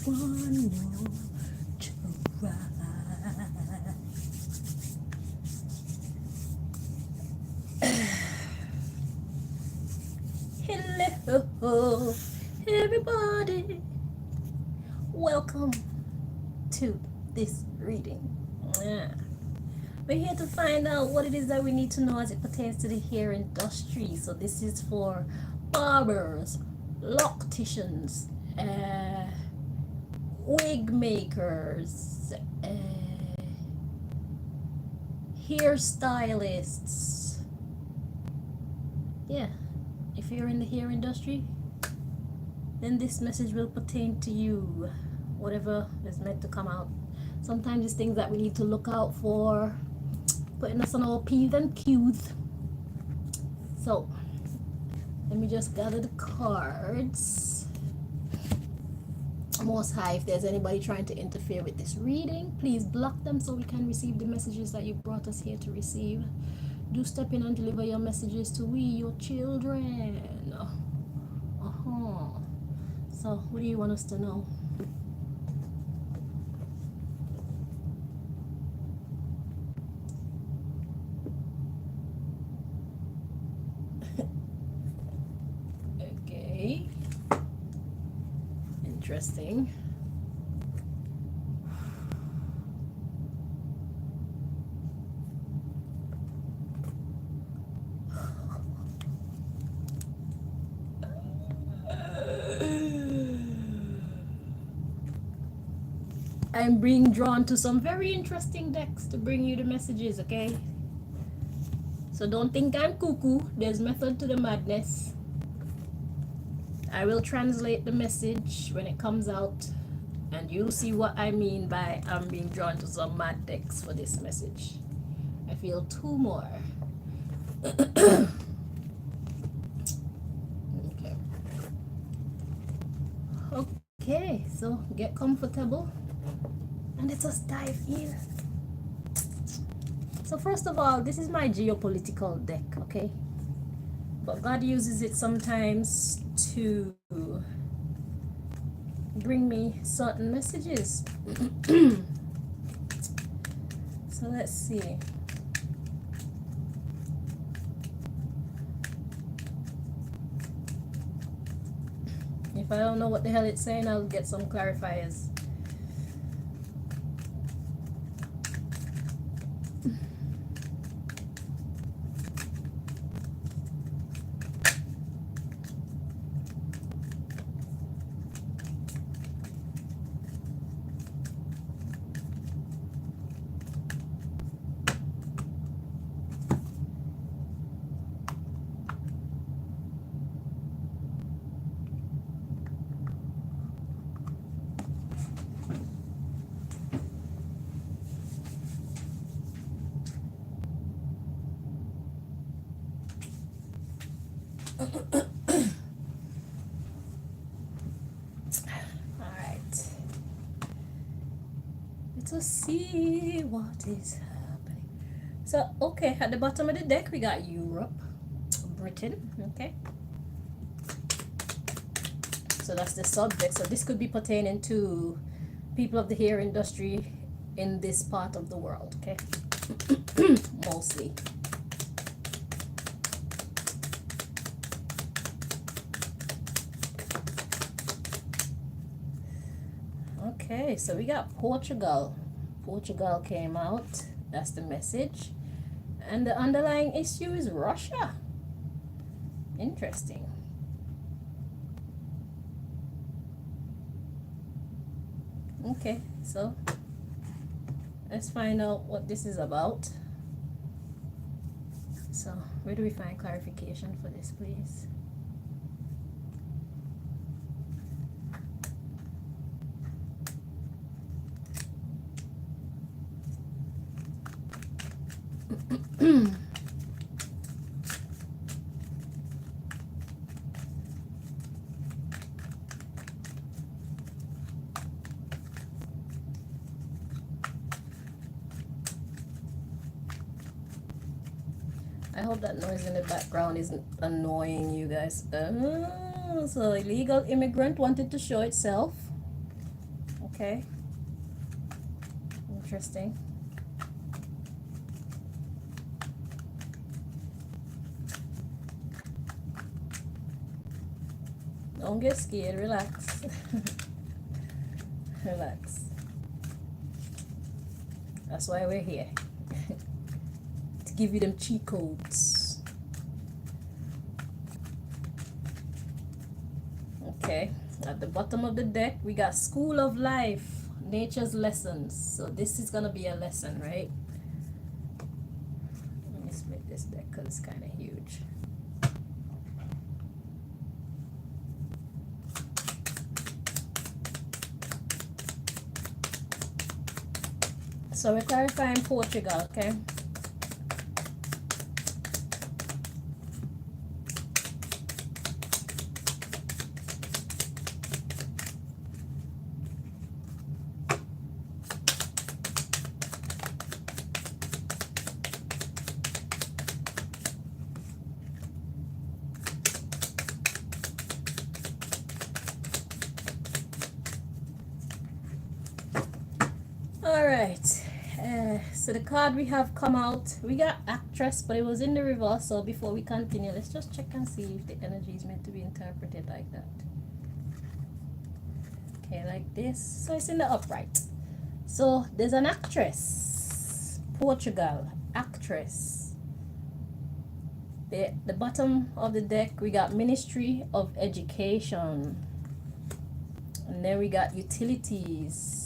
one more try. Hello, everybody. Welcome to this reading. We're here to find out what it is that we need to know as it pertains to the hair industry. So this is for barbers, locticians, wig makers, hairstylists. Yeah, if you're in the hair industry, then this message will pertain to you. Whatever is meant to come out. Sometimes it's things that we need to look out for, putting us on our P's and Q's. So let me just gather the cards. Most High, if there's anybody trying to interfere with this reading, please block them so we can receive the messages that you brought us here to receive. Do step in and deliver your messages to we, your children. So what do you want us to know? Okay. Interesting. I'm being drawn to some very interesting decks to bring you the messages, okay? So don't think I'm cuckoo. There's method to the madness. I will translate the message when it comes out, and you'll see what I mean by I'm being drawn to some mad decks for this message. I feel two more. Okay, so get comfortable and let us dive in. So first of all, this is my geopolitical deck, okay? But God uses it sometimes to bring me certain messages. So let's see. If I don't know what the hell it's saying, I'll get some clarifiers. Alright. Let's see what is happening. So, okay, at the bottom of the deck, we got Europe, Britain, okay? So that's the subject. So this could be pertaining to people of the hair industry in this part of the world, okay? Mostly. Okay, so we got Portugal. Portugal came out. That's the message. And the underlying issue is Russia. Interesting. Okay, so let's find out what this is about. So, where do we find clarification for this, please? I hope that noise in the background isn't annoying you guys. So illegal immigrant wanted to show itself. Okay. Interesting. Don't get scared, relax. Relax. That's why we're here. To give you them cheat codes. Okay, at the bottom of the deck, we got School of Life, Nature's Lessons. So this is gonna be a lesson, right? Let me split this deck because it's kind of huge. So we're clarifying Portugal, okay? All right. So the card we have come out, we got Actress, but it was in the reverse. So before we continue, let's just check and see if the energy is meant to be interpreted like that. Okay, like this. So it's in the upright. So there's an actress, Portugal, actress. The bottom of the deck, we got Ministry of Education. And then we got Utilities,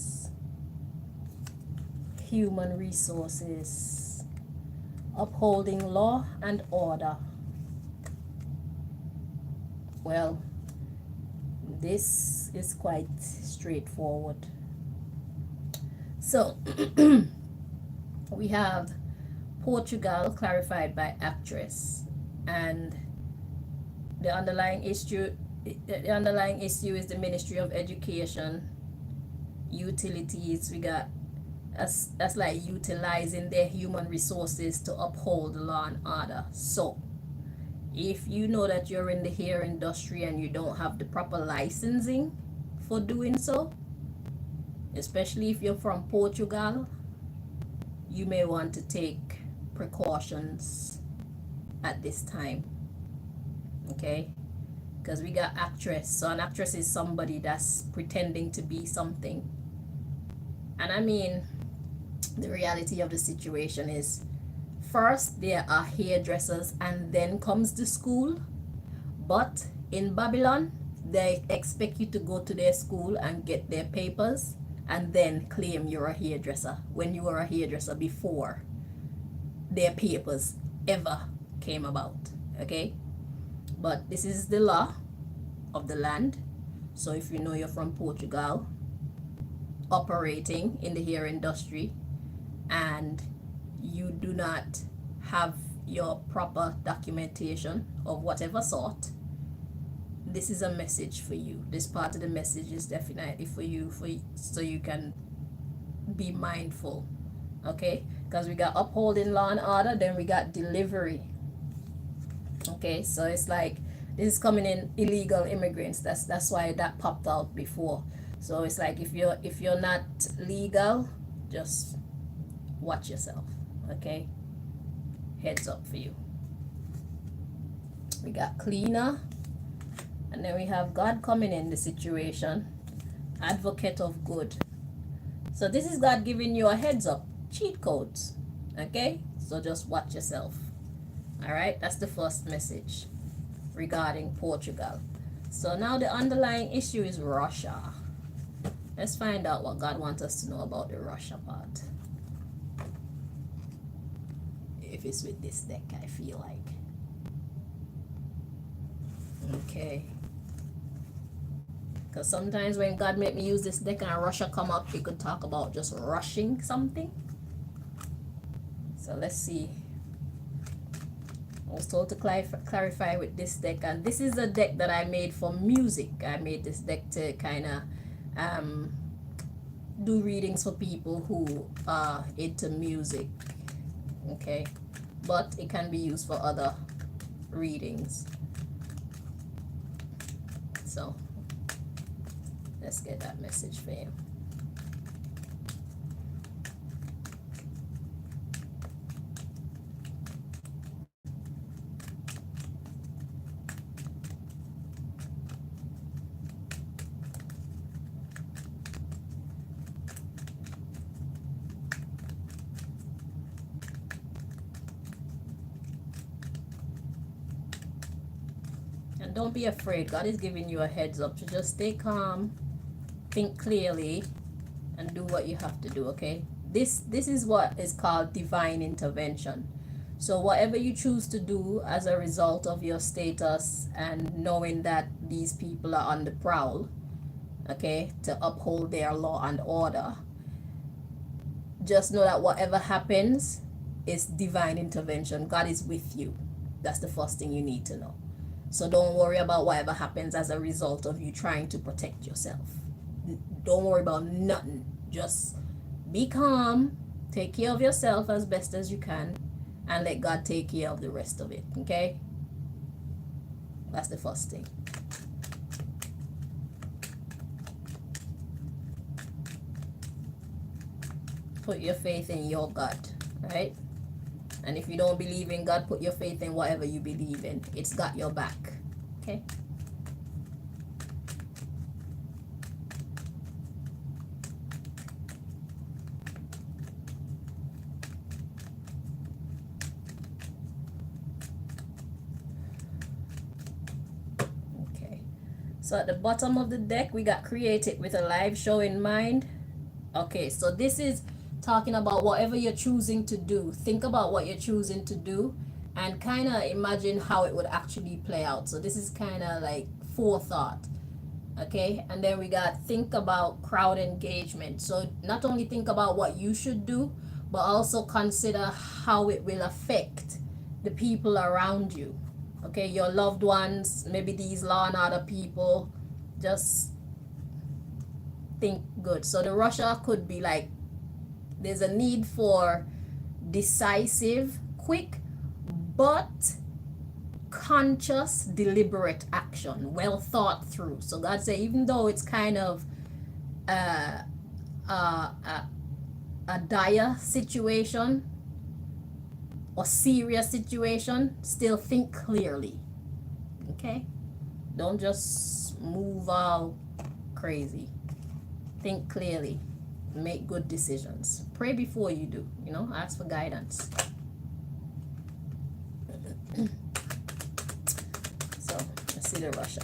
Human Resources, Upholding Law and Order. Well, this is quite straightforward. So we have Portugal clarified by Actress, and the underlying issue is the Ministry of Education. Utilities, we got that's like utilizing their human resources to uphold the law and order. So if you know that you're in the hair industry and you don't have the proper licensing for doing so, especially if you're from Portugal, you may want to take precautions at this time. Okay, because we got actress. So an actress is somebody that's pretending to be something. And I mean, the reality of the situation is, first there are hairdressers and then comes the school. But in Babylon, they expect you to go to their school and get their papers and then claim you're a hairdresser when you were a hairdresser before their papers ever came about. Okay, but this is the law of the land. So if you know you're from Portugal, operating in the hair industry, and you do not have your proper documentation of whatever sort, this is a message for you. This part of the message is definitely for you, so you can be mindful. Okay, because we got upholding law and order, then we got delivery. Okay, so it's like this is coming in illegal immigrants. That's why that popped out before. So it's like if you're not legal, just watch yourself. Okay, heads up for you. We got cleaner, and then we have God coming in the situation, advocate of good. So this is God giving you a heads up, cheat codes. Okay, so just watch yourself. All right, that's the first message regarding Portugal. So now the underlying issue is Russia. Let's find out what God wants us to know about the Russia part. If it's with this deck, I feel like. Okay. Because sometimes when God made me use this deck and Russia come up, it could talk about just rushing something. So let's see. I was told to clarify with this deck, and this is a deck that I made for music. I made this deck to kind of do readings for people who are into music. Okay, but it can be used for other readings. So let's get that message for you. And don't be afraid. God is giving you a heads up to just stay calm, think clearly, and do what you have to do, okay? This is what is called divine intervention. So whatever you choose to do as a result of your status and knowing that these people are on the prowl, okay, to uphold their law and order, just know that whatever happens is divine intervention. God is with you. That's the first thing you need to know. So don't worry about whatever happens as a result of you trying to protect yourself. Don't worry about nothing. Just be calm, take care of yourself as best as you can, and let God take care of the rest of it, okay? That's the first thing. Put your faith in your God, right? And if you don't believe in God, put your faith in whatever you believe in. It's got your back, okay? Okay. So at the bottom of the deck, we got create it with a live show in mind. Okay, so this is talking about whatever you're choosing to do. Think about what you're choosing to do and kind of imagine how it would actually play out. So this is kind of like forethought. Okay, and then we got think about crowd engagement. So not only think about what you should do, but also consider how it will affect the people around you. Okay, your loved ones, maybe these law and order people. Just think good. So the Russia could be like, there's a need for decisive, quick, but conscious, deliberate action, well thought through. So God said, even though it's kind of a dire situation or serious situation, still think clearly. Okay? Don't just move all crazy. Think clearly. Make good decisions. Pray before you do. You know, ask for guidance. So let's see the Russia.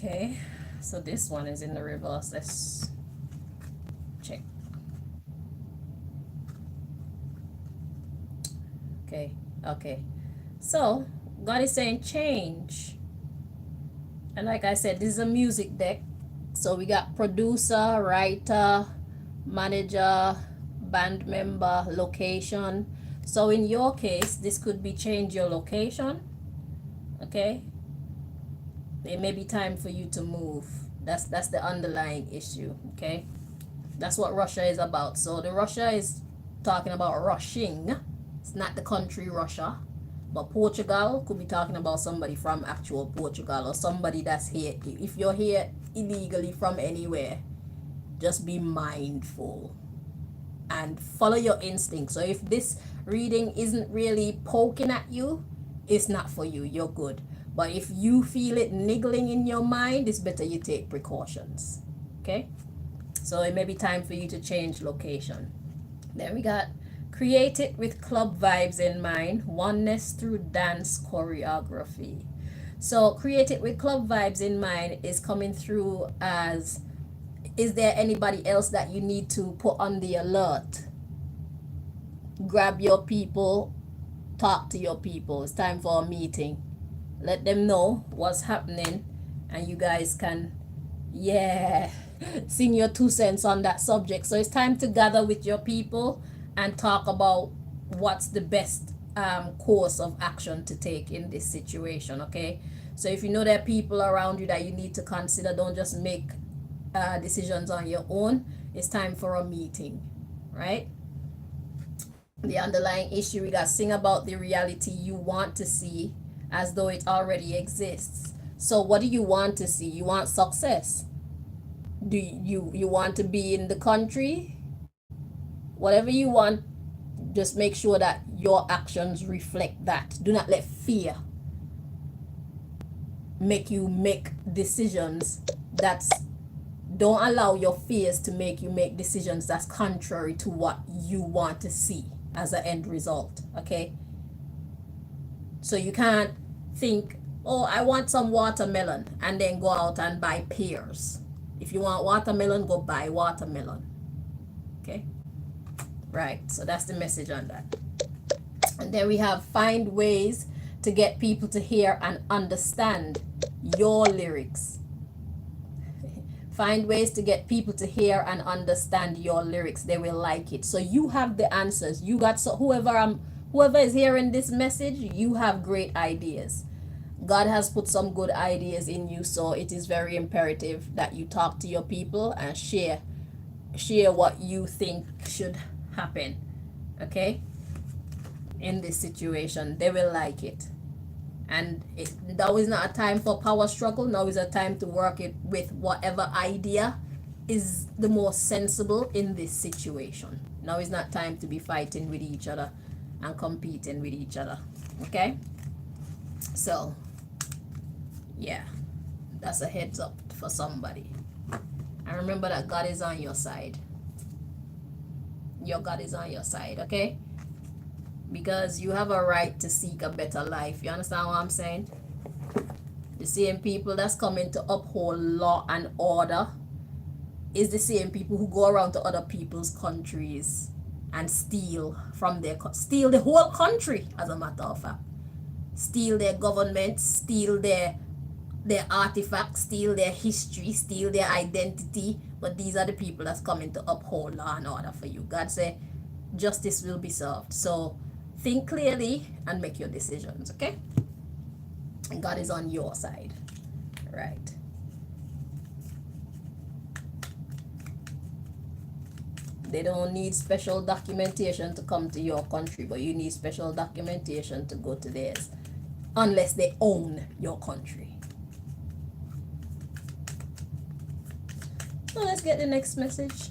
Okay, so this one is in the reverse. Let's check. Okay. So God is saying change. And like I said, this is a music deck. So we got producer, writer, manager, band member, location. So in your case, this could be change your location. Okay. It may be time for you to move. That's the underlying issue, okay? That's what Russia is about. So the Russia is talking about rushing. It's not the country Russia. But Portugal could be talking about somebody from actual Portugal or somebody that's here. If you're here illegally from anywhere, just be mindful and follow your instinct. So if this reading isn't really poking at you, it's not for you. You're good. But if you feel it niggling in your mind, it's better you take precautions. Okay? So it may be time for you to change location. Then we got create it with club vibes in mind. Oneness through dance choreography. So create it with club vibes in mind is coming through as, is there anybody else that you need to put on the alert? Grab your people, talk to your people. It's time for a meeting. Let them know what's happening, and you guys can, sing your 2 cents on that subject. So it's time to gather with your people and talk about what's the best course of action to take in this situation, okay? So if you know there are people around you that you need to consider, don't just make decisions on your own. It's time for a meeting, right? The underlying issue, we got sing about the reality you want to see as though it already exists. So what do you want to see? You want success. Do you want to be in the country? Whatever you want, just make sure that your actions reflect that. Do not let fear make you make decisions that's don't allow your fears to make you make decisions that's contrary to what you want to see as an end result. Okay, so you can't think, oh, I want some watermelon, and then go out and buy pears. If you want watermelon, go buy watermelon. Okay, right? So that's the message on that. And then we have find ways to get people to hear and understand your lyrics. Find ways to get people to hear and understand your lyrics. They will like it. So you have the answers. You got, so whoever is hearing this message, you have great ideas. God has put some good ideas in you, so it is very imperative that you talk to your people and share what you think should happen. Okay? In this situation, they will like it. And now is not a time for power struggle. Now is a time to work it with whatever idea is the most sensible in this situation. Now is not time to be fighting with each other and competing with each other. Okay? So, yeah, that's a heads up for somebody. And remember that God is on your side. Your God is on your side, okay? Because you have a right to seek a better life. You understand what I'm saying? The same people that's coming to uphold law and order is the same people who go around to other people's countries and steal from steal the whole country, as a matter of fact. Steal their government, steal their artifacts, steal their history, steal their identity. But these are the people that's coming to uphold law and order for you. God say justice will be served. So think clearly and make your decisions, okay? And God is on your side, right? They don't need special documentation to come to your country, but you need special documentation to go to theirs, unless they own your country. So let's get the next message.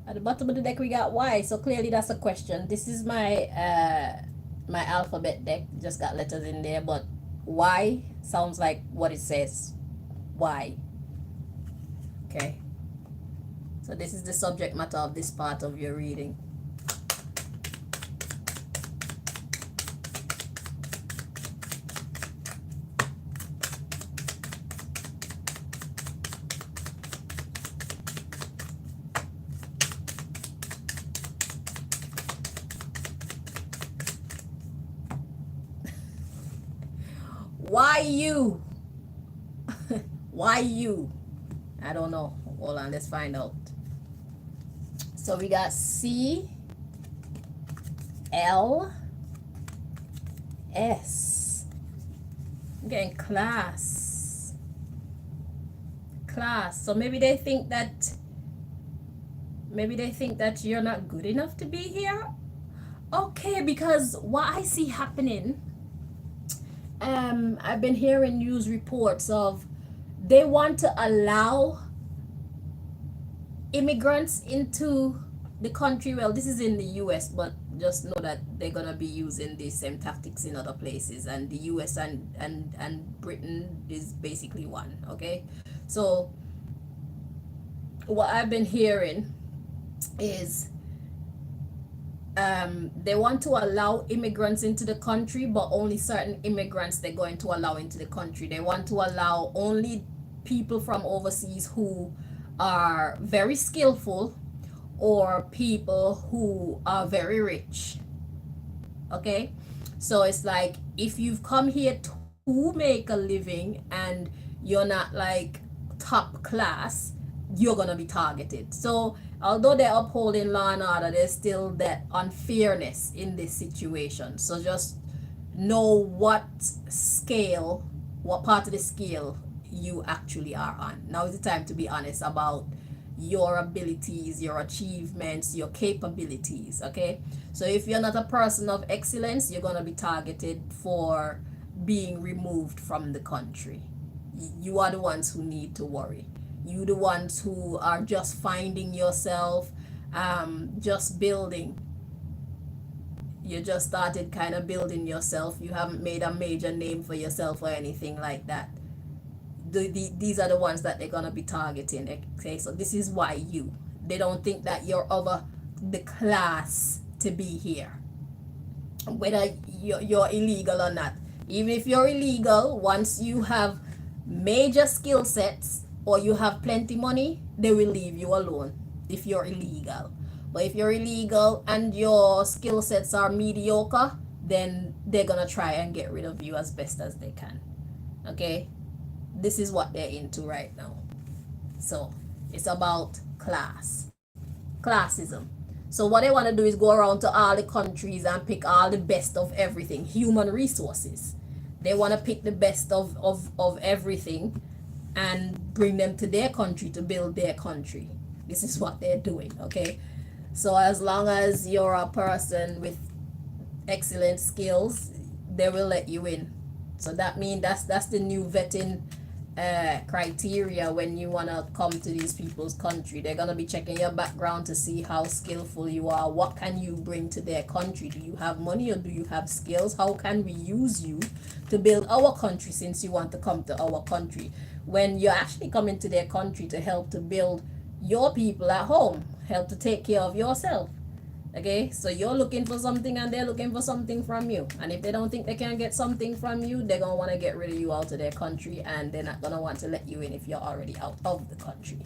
At the bottom of the deck we got why, so clearly that's a question. This is my my alphabet deck, just got letters in there, but why sounds like what it says. Why? Okay, so this is the subject matter of this part of your reading. Why you? Why you? I don't know. Hold on, let's find out. So we got C L S. I'm getting class. Class. So maybe they think that you're not good enough to be here. Okay, because what I see happening I've been hearing news reports of they want to allow immigrants into the country. Well, this is in the US, but just know that they're gonna be using the same tactics in other places, and the US and Britain is basically one. Okay, so what I've been hearing is they want to allow immigrants into the country, but only certain immigrants they're going to allow into the country. They want to allow only people from overseas who are very skillful or people who are very rich. Okay, so it's like if you've come here to make a living and you're not like top class, you're gonna be targeted. So although they're upholding law and order, there's still that unfairness in this situation. So just know what scale, what part of the scale you actually are on. Now is the time to be honest about your abilities, your achievements, your capabilities. Okay, so if you're not a person of excellence, you're going to be targeted for being removed from the country. You are the ones who need to worry. You the ones who are just finding yourself, just building. You just started kind of building yourself. You haven't made a major name for yourself or anything like that. These are the ones that they're going to be targeting. Okay, so this is why they don't think that you're of the class to be here, whether you're illegal or not. Even if you're illegal, once you have major skill sets or you have plenty money, they will leave you alone if you're illegal. But if you're illegal and your skill sets are mediocre, then they're gonna try and get rid of you as best as they can. Okay, this is what they're into right now. So it's about classism. So what they want to do is go around to all the countries and pick all the best of everything. Human resources, they want to pick the best of everything and bring them to their country to build their country. This is what they're doing. Okay, so as long as you're a person with excellent skills, they will let you in. So that means that's the new vetting criteria when you want to come to these people's country. They're going to be checking your background to see how skillful you are. What can you bring to their country? Do you have money or do you have skills? How can we use you to build our country, since you want to come to our country, when you're actually coming to their country to help to build your people at home, help to take care of yourself. Okay, so you're looking for something and they're looking for something from you, and if they don't think they can get something from you, they're gonna want to get rid of you out of their country, and they're not gonna want to let you in if you're already out of the country.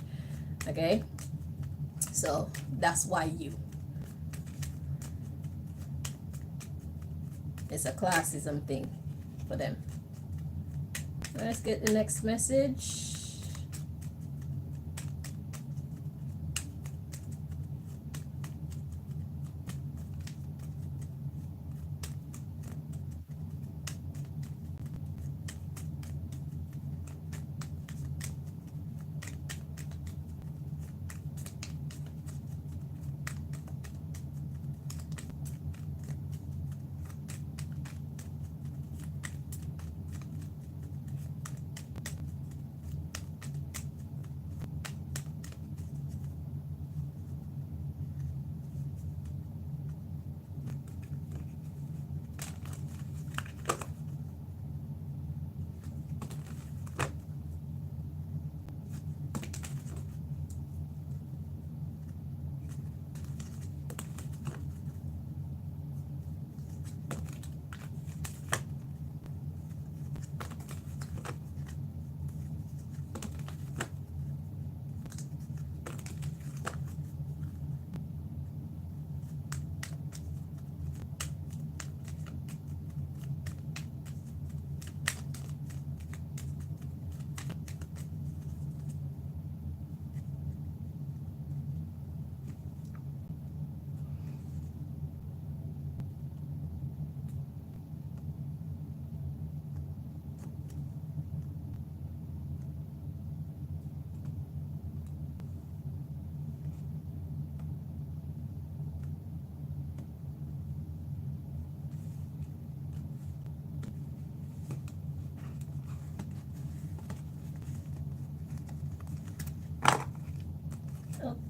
Okay, so that's why it's a classism thing for them. Let's get the next message.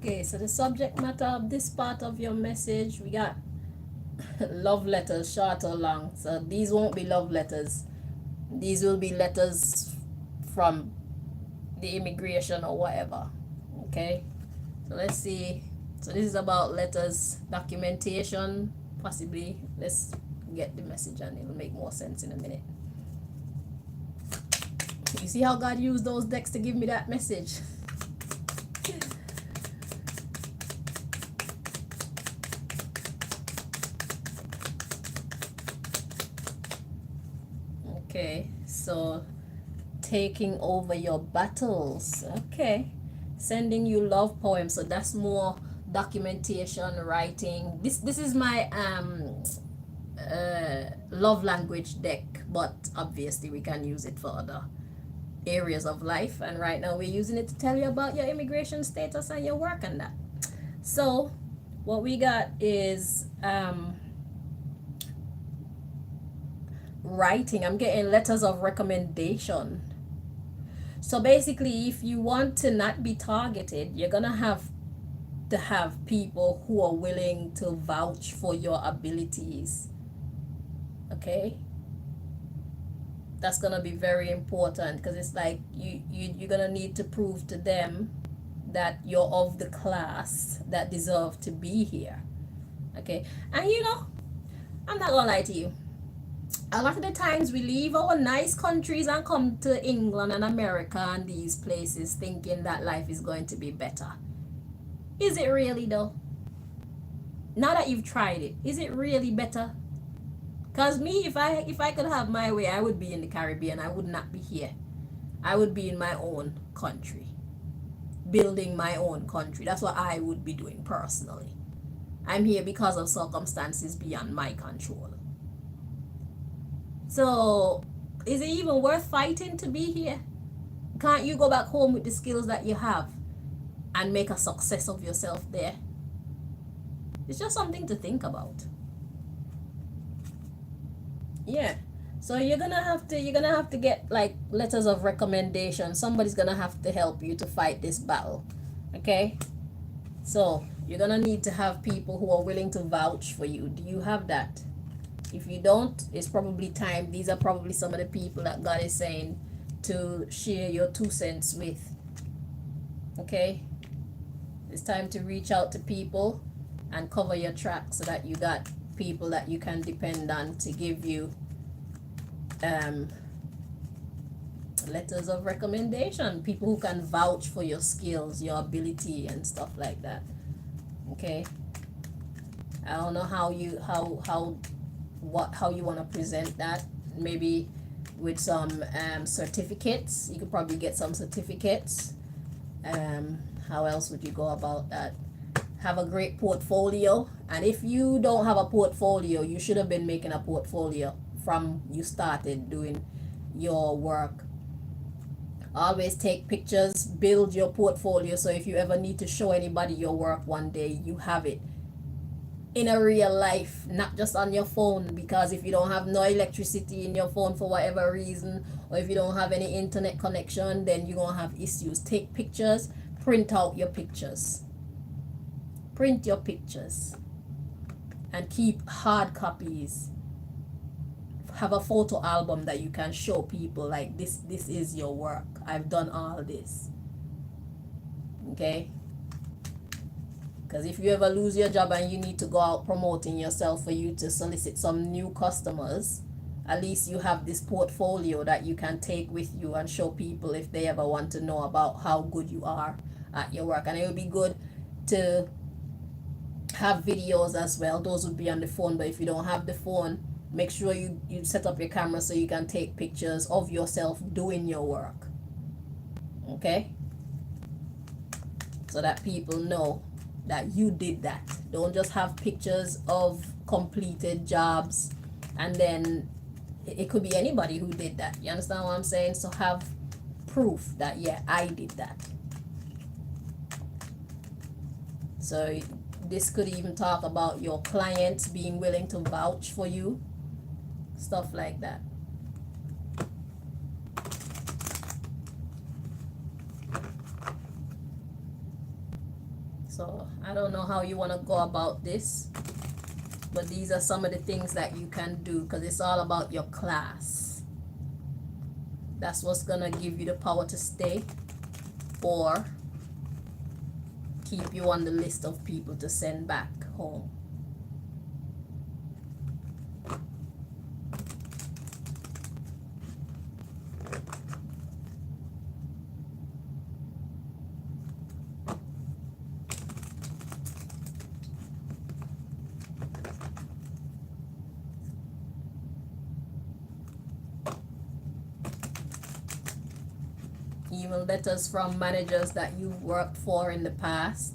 Okay, so the subject matter of this part of your message, we got love letters, short or long. So these won't be love letters. These will be letters from the immigration or whatever. Okay, so let's see. So this is about letters, documentation, possibly. Let's get the message and it'll make more sense in a minute. You see how God used those decks to give me that message? Okay, so taking over your battles. Okay, sending you love poems. So that's more documentation, writing. This is my love language deck, but obviously we can use it for other areas of life. And right now we're using it to tell you about your immigration status and your work and that. So what we got is writing. I'm getting letters of recommendation. So basically, if you want to not be targeted, you're gonna have to have people who are willing to vouch for your abilities. Okay, that's gonna be very important, because it's like you're gonna need to prove to them that you're of the class that deserve to be here. Okay, and you know, I'm not gonna lie to you, a lot of the times we leave our nice countries and come to England and America and these places thinking that life is going to be better. Is it really though? Now that you've tried it, is it really better? Because me, if I could have my way, I would be in the Caribbean. I would not be here. I would be in my own country, building my own country. That's what I would be doing personally. I'm here because of circumstances beyond my control. So, is it even worth fighting to be here? Can't you go back home with the skills that you have and make a success of yourself there? It's just something to think about. Yeah. So you're gonna have to get like letters of recommendation. Somebody's gonna have to help you to fight this battle. Okay? So you're gonna need to have people who are willing to vouch for you. Do you have that? If you don't, it's probably time. These are probably some of the people that God is saying to share your 2 cents with. Okay? It's time to reach out to people and cover your tracks so that you got people that you can depend on to give you letters of recommendation, people who can vouch for your skills, your ability and stuff like that. Okay, I don't know how you want to present that. Maybe with some certificates. You could probably get some certificates. How else would you go about that? Have a great portfolio. And if you don't have a portfolio, you should have been making a portfolio from you started doing your work. Always take pictures, build your portfolio, so if you ever need to show anybody your work one day, you have it in a real life, not just on your phone. Because if you don't have no electricity in your phone for whatever reason, or if you don't have any internet connection, then you're gonna have issues. Take pictures, print out your pictures. Print your pictures and keep hard copies. Have a photo album that you can show people, like this is your work. I've done all this. Okay? Because if you ever lose your job and you need to go out promoting yourself for you to solicit some new customers, at least you have this portfolio that you can take with you and show people if they ever want to know about how good you are at your work. And it would be good to have videos as well. Those would be on the phone, but if you don't have the phone, make sure you set up your camera so you can take pictures of yourself doing your work. Okay? So that people know that you did that. Don't just have pictures of completed jobs and then it could be anybody who did that. You understand what I'm saying? So have proof that, yeah, I did that. So this could even talk about your clients being willing to vouch for you. Stuff like that. So I don't know how you want to go about this, but these are some of the things that you can do, because it's all about your class. That's what's gonna give you the power to stay or keep you on the list of people to send back home. Even letters from managers that you've worked for in the past.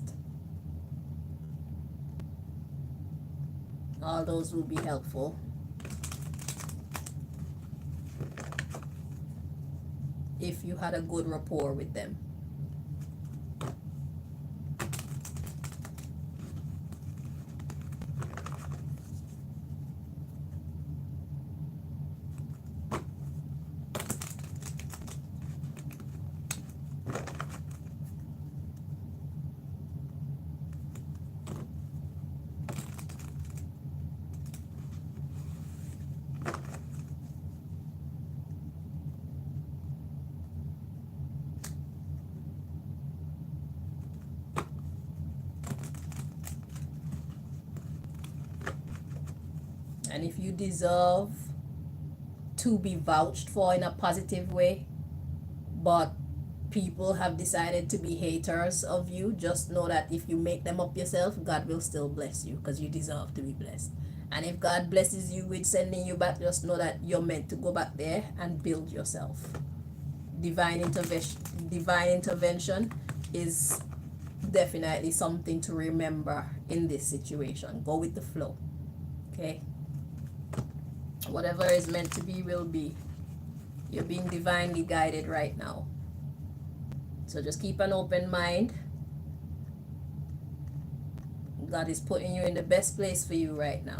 All those will be helpful. If you had a good rapport with them. And if you deserve to be vouched for in a positive way, but people have decided to be haters of you, just know that if you make them up yourself, God will still bless you, because you deserve to be blessed. And if God blesses you with sending you back, just know that you're meant to go back there and build yourself. Divine intervention is definitely something to remember in this situation. Go with the flow. Okay? Whatever is meant to be will be. You're being divinely guided right now. So just keep an open mind. God is putting you in the best place for you right now.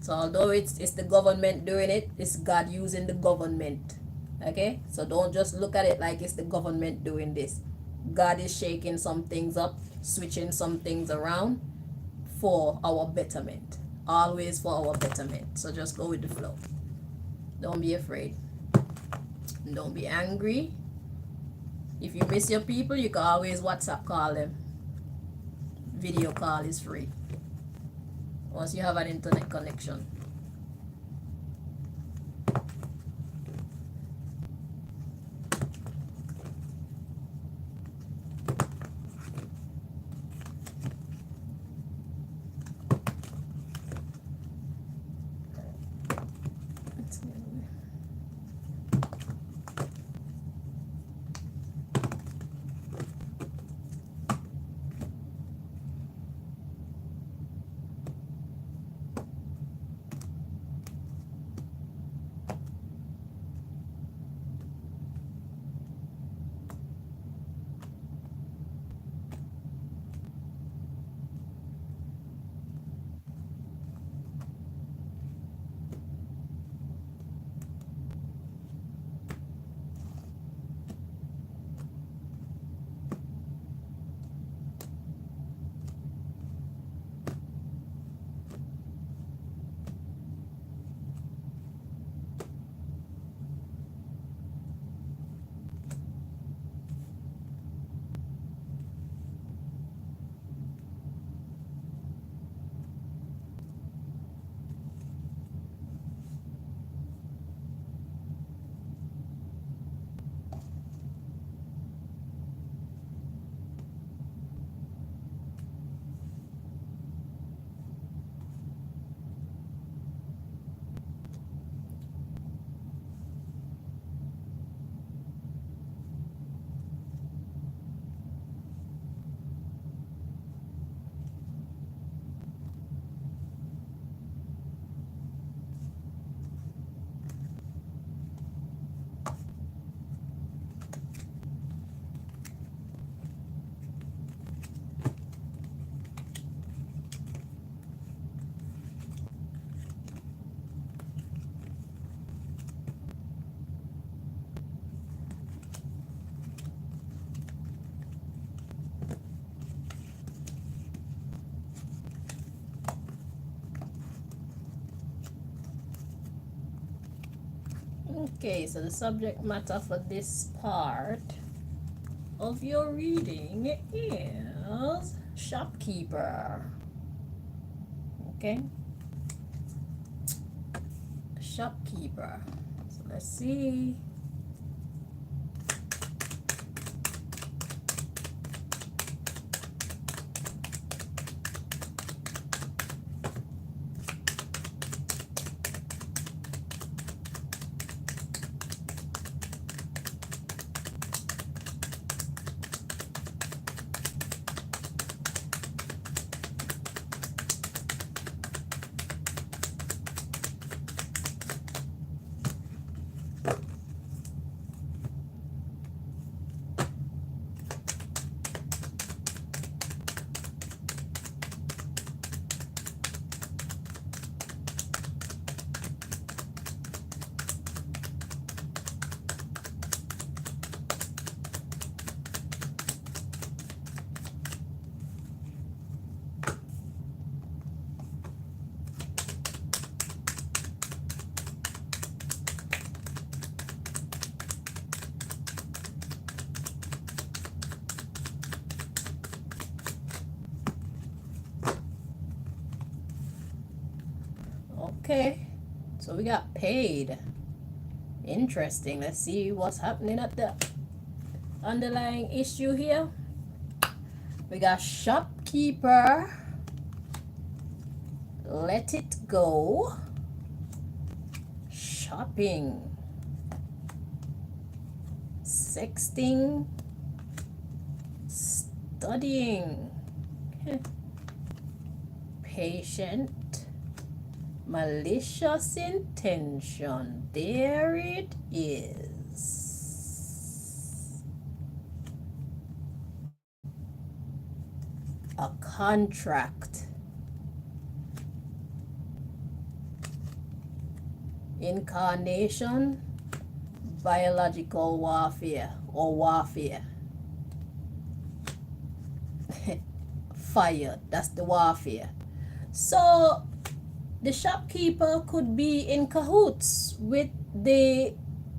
So although it's the government doing it, it's God using the government. Okay? So don't just look at it like it's the government doing this. God is shaking some things up, switching some things around for our betterment. Always for our betterment. So just go with the flow. Don't be afraid. Don't be angry. If you miss your people, you can always WhatsApp call them. Video call is free once you have an internet connection. Okay, so the subject matter for this part of your reading is shopkeeper. Okay, shopkeeper. So let's see. Okay, so we got paid. Interesting. Let's see what's happening at the underlying issue here. We got shopkeeper, let it go, shopping, sexting, studying, patient, malicious intention. There it is. A contract. Incarnation, biological warfare or warfare. Fire, that's the warfare. So the shopkeeper could be in cahoots with the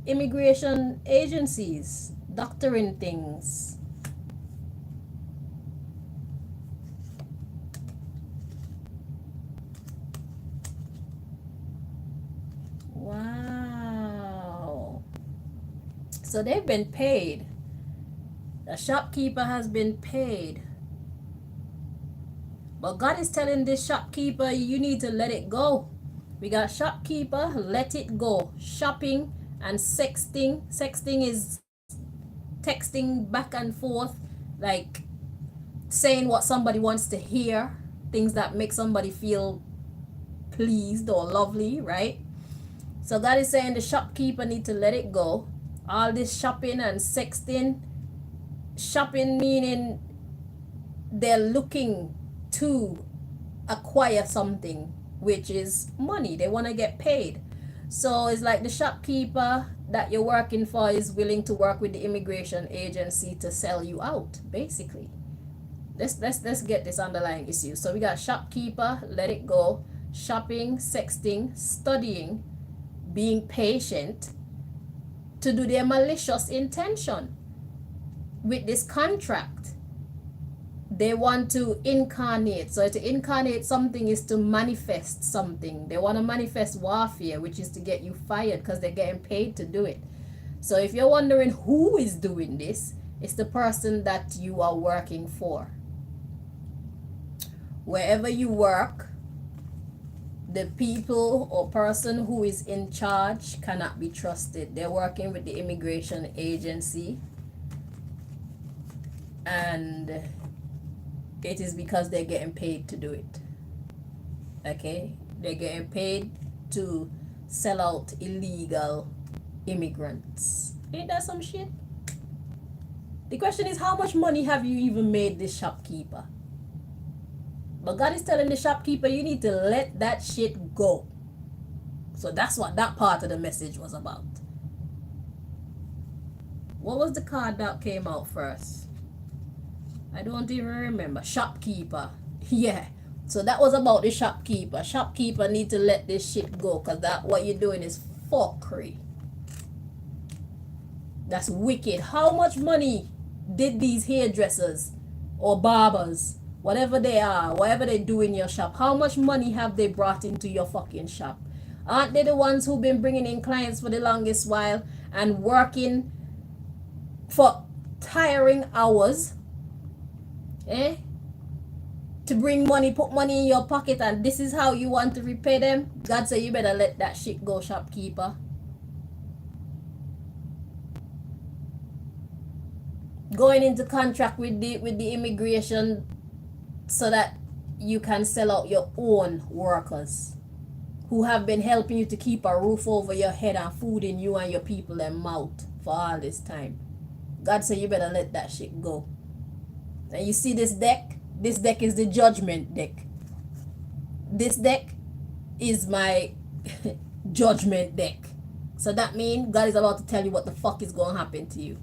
immigration agencies, doctoring things. Wow. So they've been paid. The shopkeeper has been paid. But God is telling this shopkeeper, you need to let it go. We got shopkeeper, let it go. Shopping and sexting. Sexting is texting back and forth, like saying what somebody wants to hear, things that make somebody feel pleased or lovely, right? So God is saying the shopkeeper need to let it go. All this shopping and sexting. Shopping meaning they're looking to acquire something, which is money. They want to get paid. So it's like the shopkeeper that you're working for is willing to work with the immigration agency to sell you out, basically. Let's get this underlying issue. So we got shopkeeper, let it go, shopping, sexting, studying, being patient to do their malicious intention with this contract. They want to incarnate. So to incarnate something is to manifest something. They want to manifest warfare, which is to get you fired because they're getting paid to do it. So if you're wondering who is doing this, it's the person that you are working for. Wherever you work, the people or person who is in charge cannot be trusted. They're working with the immigration agency, and it is because they're getting paid to do it. Okay, they're getting paid to sell out illegal immigrants. Ain't that some shit? The question is, how much money have you even made this shopkeeper? But God is telling the shopkeeper, you need to let that shit go. So that's what that part of the message was about. What was the card that came out first? I don't even remember. Shopkeeper. Yeah. So that was about the shopkeeper. Shopkeeper need to let this shit go, because that what you're doing is fuckery. That's wicked. How much money did these hairdressers or barbers, whatever they are, whatever they do in your shop, how much money have they brought into your fucking shop? Aren't they the ones who've been bringing in clients for the longest while and working for tiring hours, eh? To bring money, put money in your pocket, and this is how you want to repay them? God say you better let that shit go, shopkeeper. Going into contract with the immigration so that you can sell out your own workers who have been helping you to keep a roof over your head and food in you and your people and mouth for all this time. God said you better let that shit go. And you see this deck? This deck is the judgment deck. This deck is my judgment deck. So that means God is about to tell you what the fuck is going to happen to you.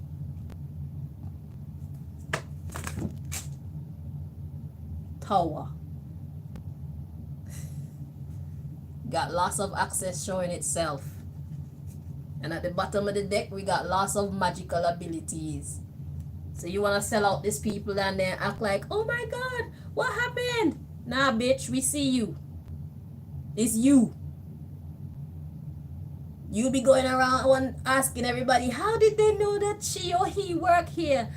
Tower. Got loss of access showing itself. And at the bottom of the deck, we got loss of magical abilities. So you want to sell out these people and then act like, oh my God, what happened? Nah, bitch, we see you. It's you. You be going around asking everybody, how did they know that she or he work here?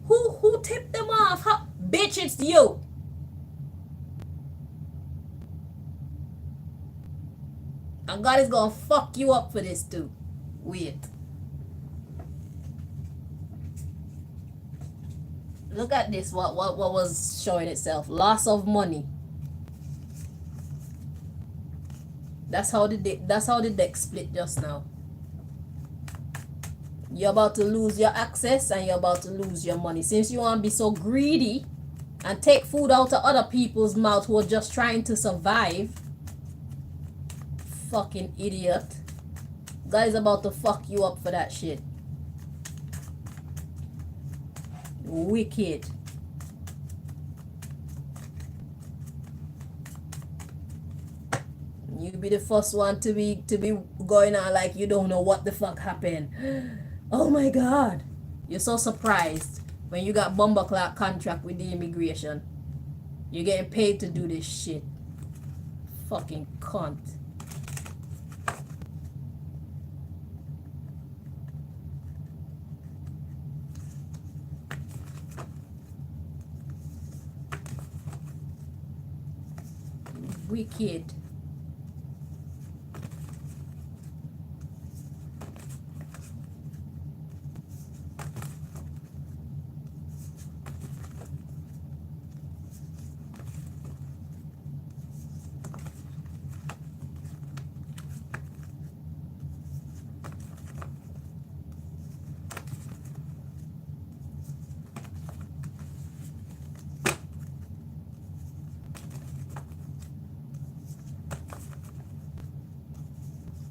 Who tipped them off? Bitch, it's you. And God is gonna fuck you up for this too. Wait. Look at this. What was showing itself? Loss of money. That's how the deck split just now. You're about to lose your access and you're about to lose your money. Since you want to be so greedy and take food out of other people's mouth who are just trying to survive. Fucking idiot. God is about to fuck you up for that shit. Wicked. You be the first one to be going on like you don't know what the fuck happened. Oh my God. You're so surprised when you got bumbleclap contract with the immigration. You're getting paid to do this shit. Fucking cunt. Wicked.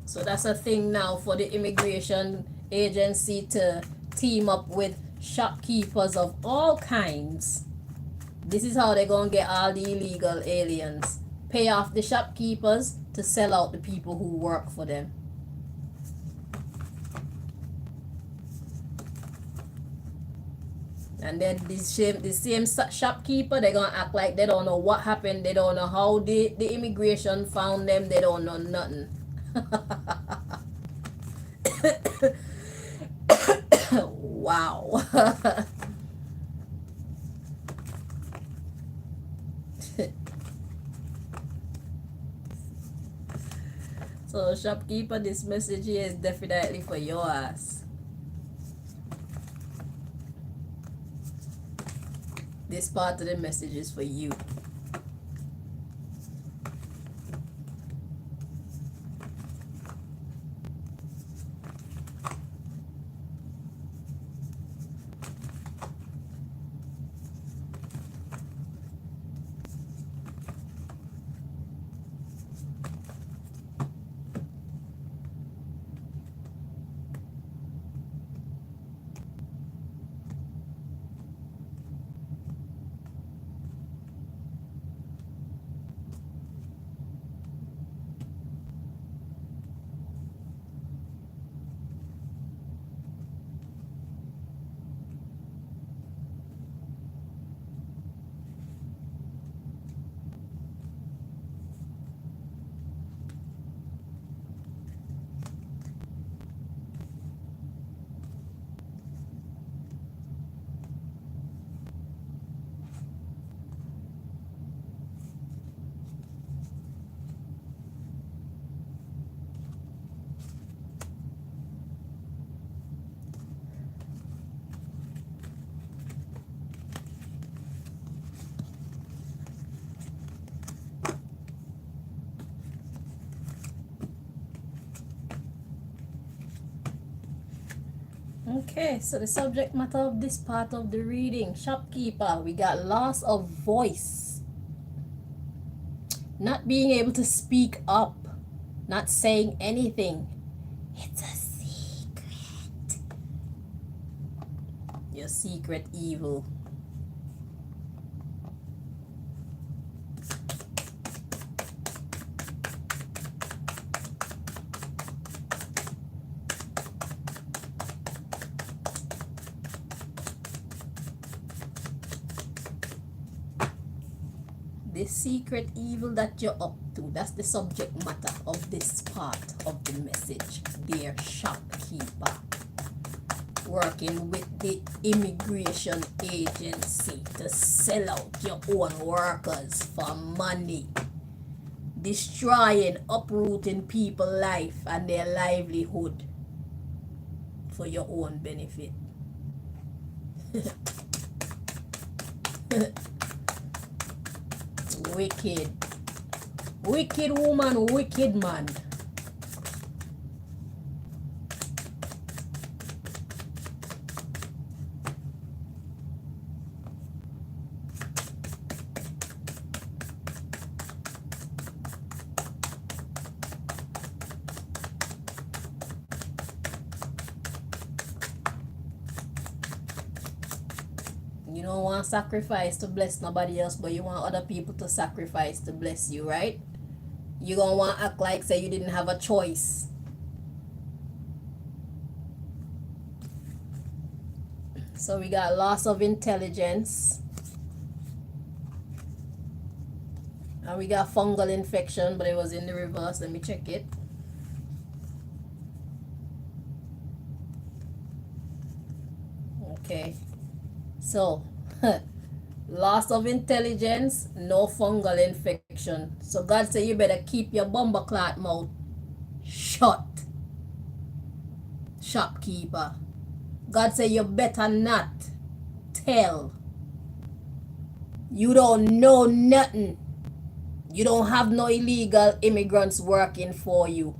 So that's a thing now for the immigration agency to team up with shopkeepers of all kinds. This is how they're going to get all the illegal aliens. Pay off the shopkeepers to sell out the people who work for them. And then the same shopkeeper, they're going to act like they don't know what happened. They don't know how the immigration found them. They don't know nothing. Wow. So shopkeeper, this message here is definitely for your ass. This part of the message is for you. Okay, so the subject matter of this part of the reading, shopkeeper, we got loss of voice, not being able to speak up, not saying anything. It's a secret. Your secret evil. The secret evil that you're up to, that's the subject matter of this part of the message, dear shopkeeper. Working with the immigration agency to sell out your own workers for money. Destroying, uprooting people's life and their livelihood for your own benefit. Wicked. Wicked woman, wicked man. You don't want sacrifice to bless nobody else, but you want other people to sacrifice to bless you, right? You don't want to act like say you didn't have a choice. So we got loss of intelligence. And we got fungal infection, but it was in the reverse. Let me check it. Okay. So, loss of intelligence, no fungal infection. So God said you better keep your bumper clot mouth shut. Shopkeeper. God said you better not tell. You don't know nothing. You don't have no illegal immigrants working for you.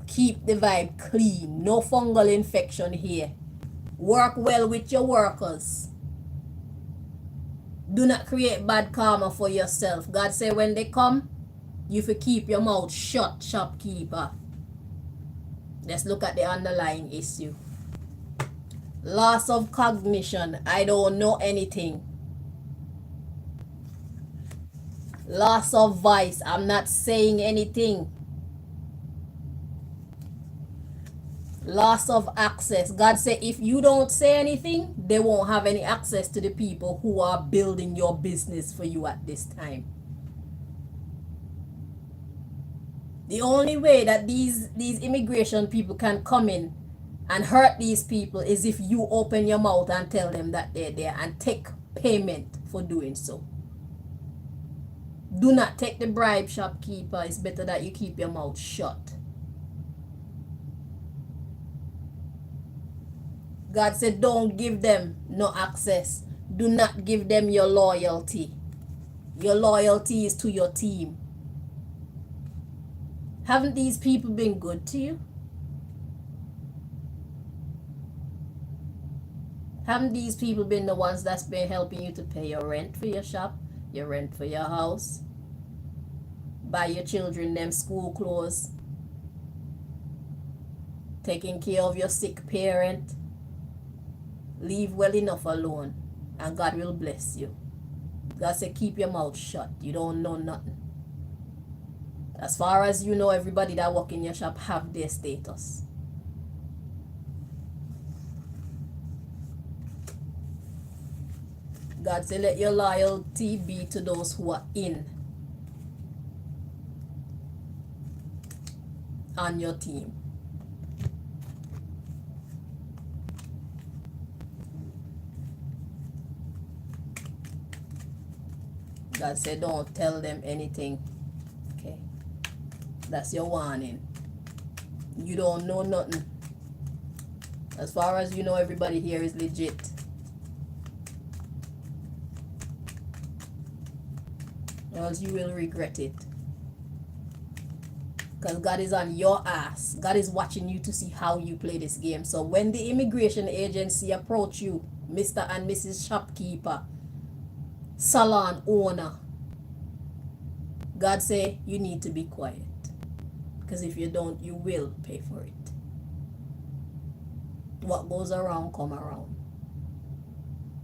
Keep the vibe clean. No fungal infection here. Work well with your workers. Do not create bad karma for yourself. God said when they come, you have to keep your mouth shut, shopkeeper. Let's look at the underlying issue. Loss of cognition. I don't know anything. Loss of voice. I'm not saying anything. Loss of access. God said if you don't say anything, they won't have any access to the people who are building your business for you at this time. The only way that these immigration people can come in and hurt these people is if you open your mouth and tell them that they're there and take payment for doing so. Do not take the bribe, shopkeeper. It's better that you keep your mouth shut. God said don't give them no access. Do not give them your loyalty. Your loyalty is to your team. Haven't these people been good to you? Haven't these people been the ones that's been helping you to pay your rent for your shop, your rent for your house, buy your children them school clothes, taking care of your sick parent? Leave well enough alone and God will bless you. God said keep your mouth shut. You don't know nothing. As far as you know, everybody that work in your shop have their status. God said let your loyalty be to those who are in on your team. God said don't tell them anything. Okay. That's your warning. You don't know nothing. As far as you know, everybody here is legit. Or else you will regret it. because God is on your ass. God is watching you to see how you play this game. So when the immigration agency approach you, Mr. and Mrs. Shopkeeper, salon owner, God say you need to be quiet, because if you don't, you will pay for it. What goes around come around.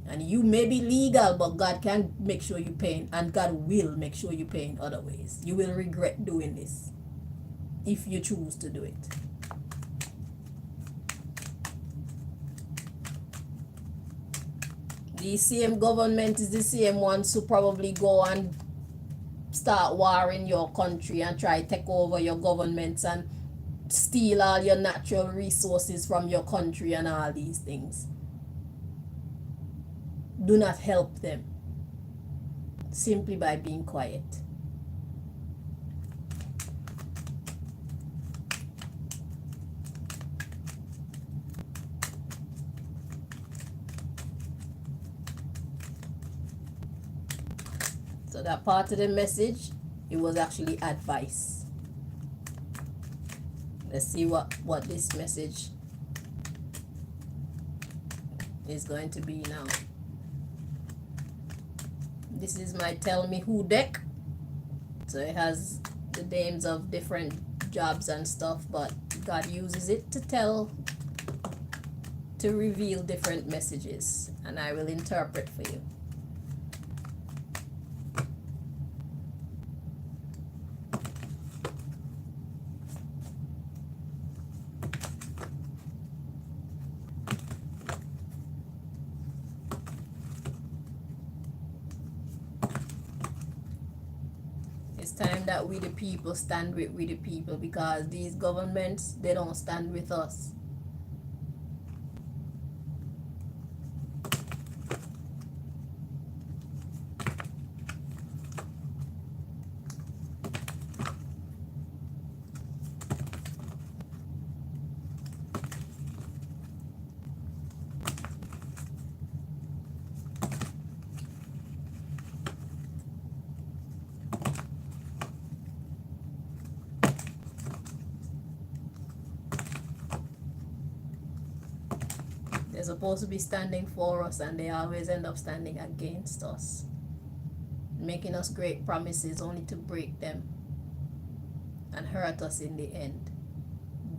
And you may be legal, but God can make sure you pay, and God will make sure you pay in other ways. You will regret doing this if you choose to do it. The same government is the same ones who probably go and start war in your country and try to take over your governments and steal all your natural resources from your country and all these things. Do not help them simply by being quiet. So that part of the message, it was actually advice. Let's see what this message is going to be now. This is my Tell Me Who deck. So it has the names of different jobs and stuff, but God uses it to reveal different messages, and I will interpret for you. It's time that we the people stand with we the people, because these governments, they don't stand with us. They're supposed to be standing for us, and they always end up standing against us, making us great promises only to break them and hurt us in the end,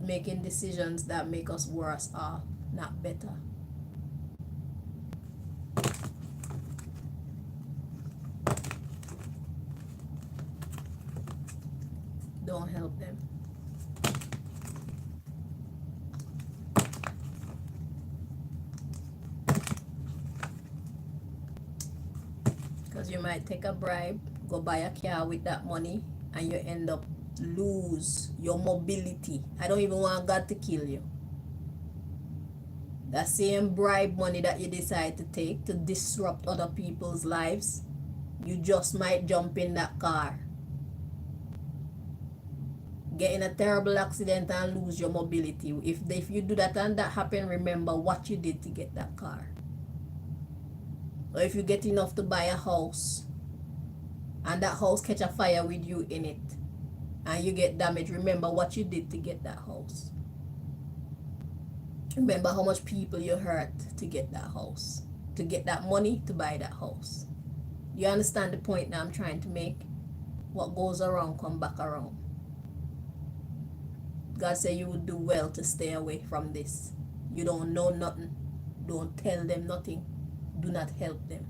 making decisions that make us worse off, not better. Don't help them. Because you might take a bribe, go buy a car with that money, and you end up lose your mobility. I don't even want God to kill you. That same bribe money that you decide to take to disrupt other people's lives, you just might jump in that car, get in a terrible accident and lose your mobility. If you do that and that happen, remember what you did to get that car. Or if you get enough to buy a house and that house catch a fire with you in it and you get damaged, remember what you did to get that house. Remember how much people you hurt to get that house, to get that money to buy that house. You understand the point that I'm trying to make? What goes around come back around. God said you would do well to stay away from this. You don't know nothing. Don't tell them nothing. Do not help them.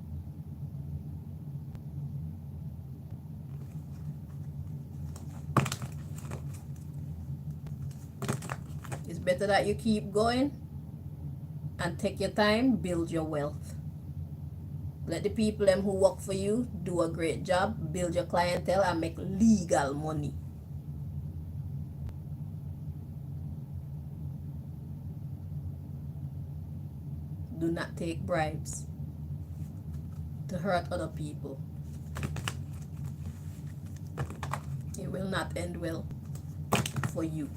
It's better that you keep going and take your time, build your wealth. Let the people them who work for you do a great job, build your clientele and make legal money. Do not take bribes to hurt other people. It will not end well for you.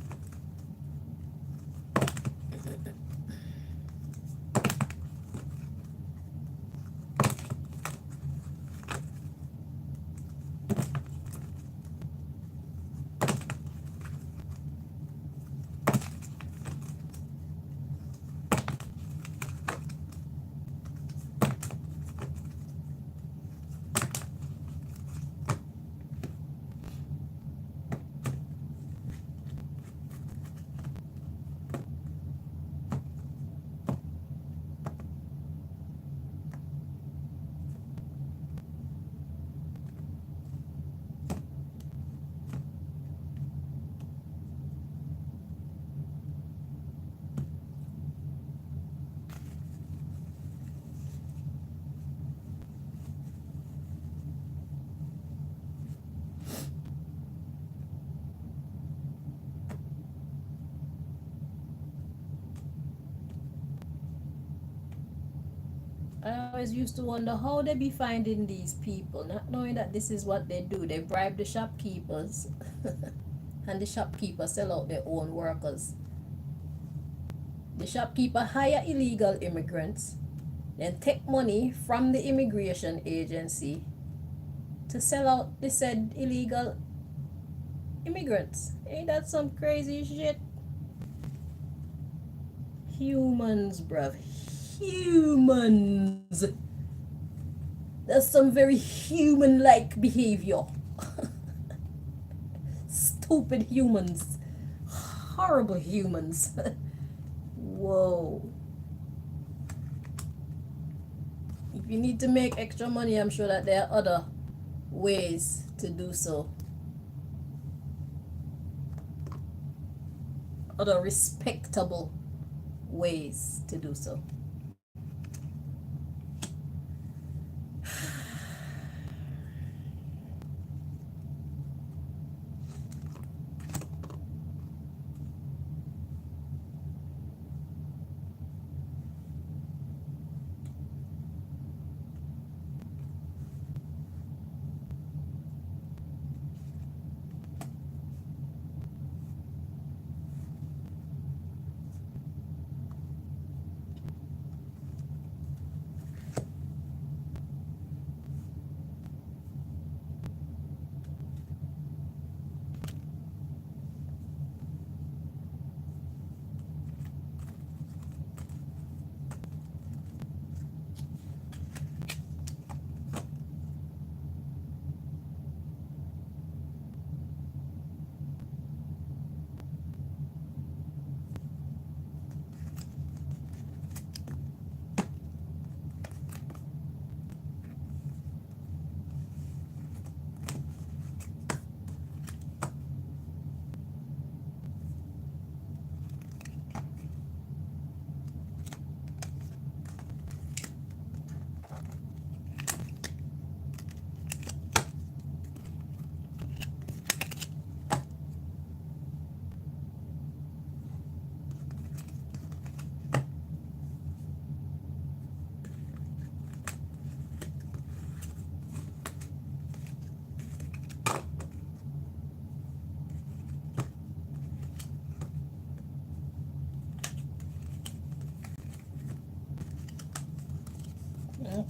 always used to wonder how they be finding these people, not knowing that this is what they do. They bribe the shopkeepers, and the shopkeepers sell out their own workers. The shopkeeper hire illegal immigrants, then take money from the immigration agency to sell out the said illegal immigrants. Ain't that some crazy shit? Humans, bruv. Humans. That's some very human-like behavior. Stupid humans. Horrible humans. Whoa. If you need to make extra money, I'm sure that there are other ways to do so. Other respectable ways to do so.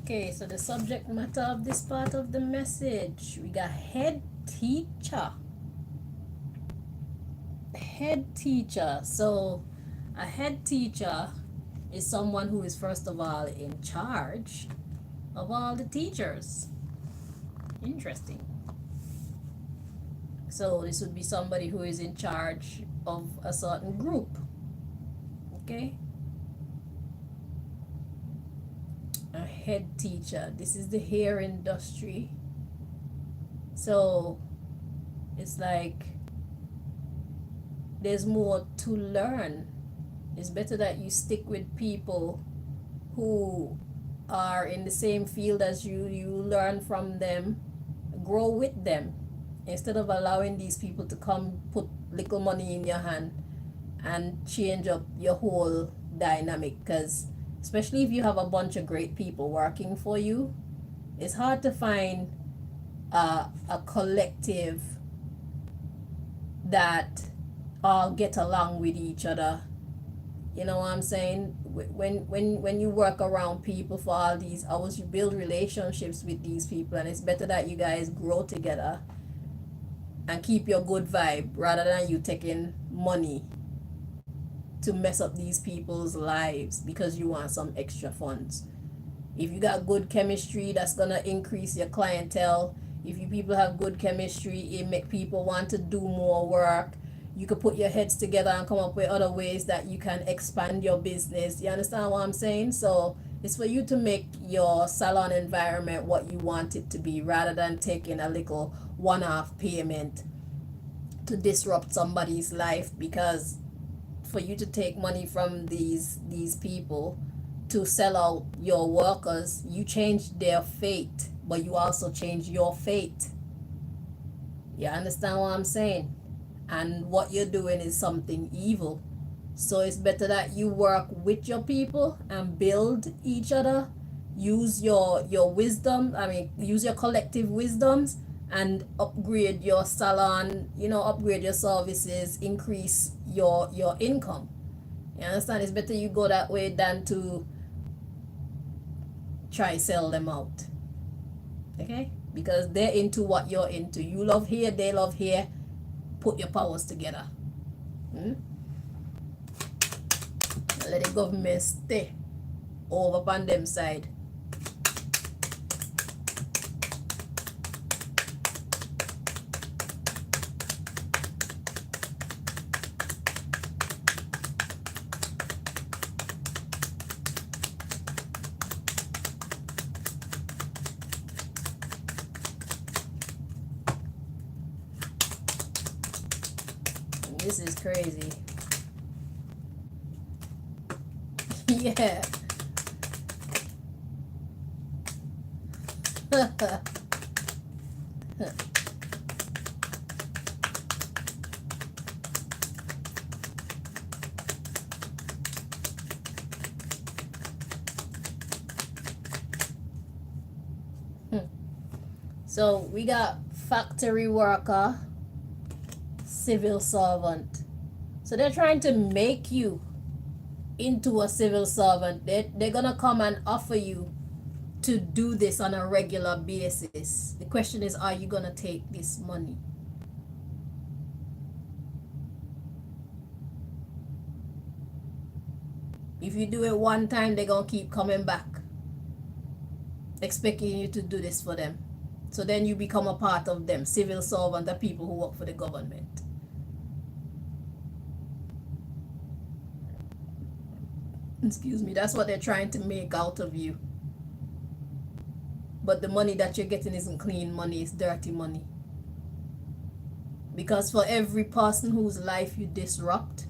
Okay, so the subject matter of this part of the message, we got head teacher. Head teacher. So a head teacher is someone who is first of all in charge of all the teachers. Interesting. So this would be somebody who is in charge of a certain group. Okay? A head teacher. This is the hair industry. So it's like there's more to learn. It's better that you stick with people who are in the same field as you. You learn from them, grow with them, instead of allowing these people to come put little money in your hand and change up your whole dynamic. Because especially if you have a bunch of great people working for you, it's hard to find a collective that all get along with each other. You know what I'm saying? When you work around people for all these hours, you build relationships with these people, and it's better that you guys grow together and keep your good vibe rather than you taking money to mess up these people's lives because you want some extra funds. If you got good chemistry, that's gonna increase your clientele. If you people have good chemistry, it make people want to do more work. You could put your heads together and come up with other ways that you can expand your business. You understand what I'm saying? So it's for you to make your salon environment what you want it to be, rather than taking a little one-off payment to disrupt somebody's life. Because for you to take money from these people to sell out your workers, you change their fate, but you also change your fate. You understand what I'm saying? And what you're doing is something evil. So it's better that you work with your people and build each other use your wisdom, I mean use your collective wisdoms and upgrade your salon, upgrade your services, increase your income. You understand? It's better you go that way than to try sell them out. Okay? Because they're into what you're into. You love here, they love here. Put your powers together. Let the government stay over on them side. This is crazy. Yeah. So we got factory worker, civil servant. So they're trying to make you into a civil servant. They're gonna come and offer you to do this on a regular basis. The question is, are you gonna take this money? If you do it one time, they're gonna keep coming back, expecting you to do this for them. So then you become a part of them. Civil servant are people who work for the government. Excuse me, that's what they're trying to make out of you. But the money that you're getting isn't clean money, it's dirty money. Because for every person whose life you disrupt,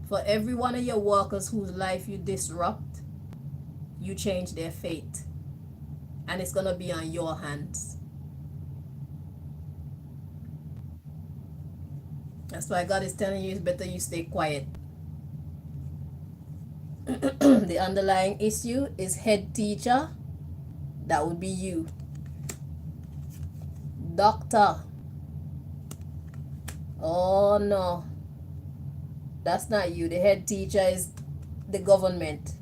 for every one of your workers whose life you disrupt, you change their fate. And it's gonna be on your hands. That's why God is telling you it's better you stay quiet. The underlying issue is head teacher. That would be you. Doctor. Oh no. That's not you. The head teacher is the government.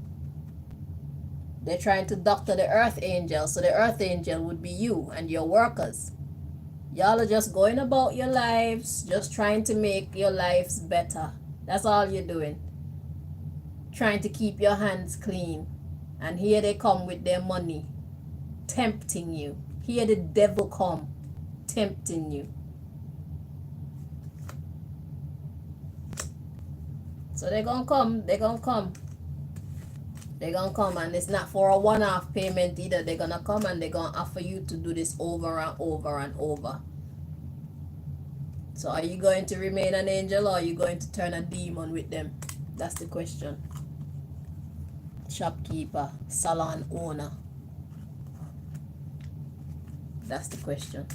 They're trying to doctor the earth angel. So the earth angel would be you and your workers. Y'all are just going about your lives, just trying to make your lives better. That's all you're doing. Trying to keep your hands clean. And here they come with their money, tempting you. Here the devil come, tempting you. So they're gonna come, they're gonna come. They're gonna come, and it's not for a one-off payment either. They're gonna come and they're gonna offer you to do this over and over and over. So are you going to remain an angel, or are you going to turn a demon with them? That's the question. Shopkeeper, salon owner. That's the question.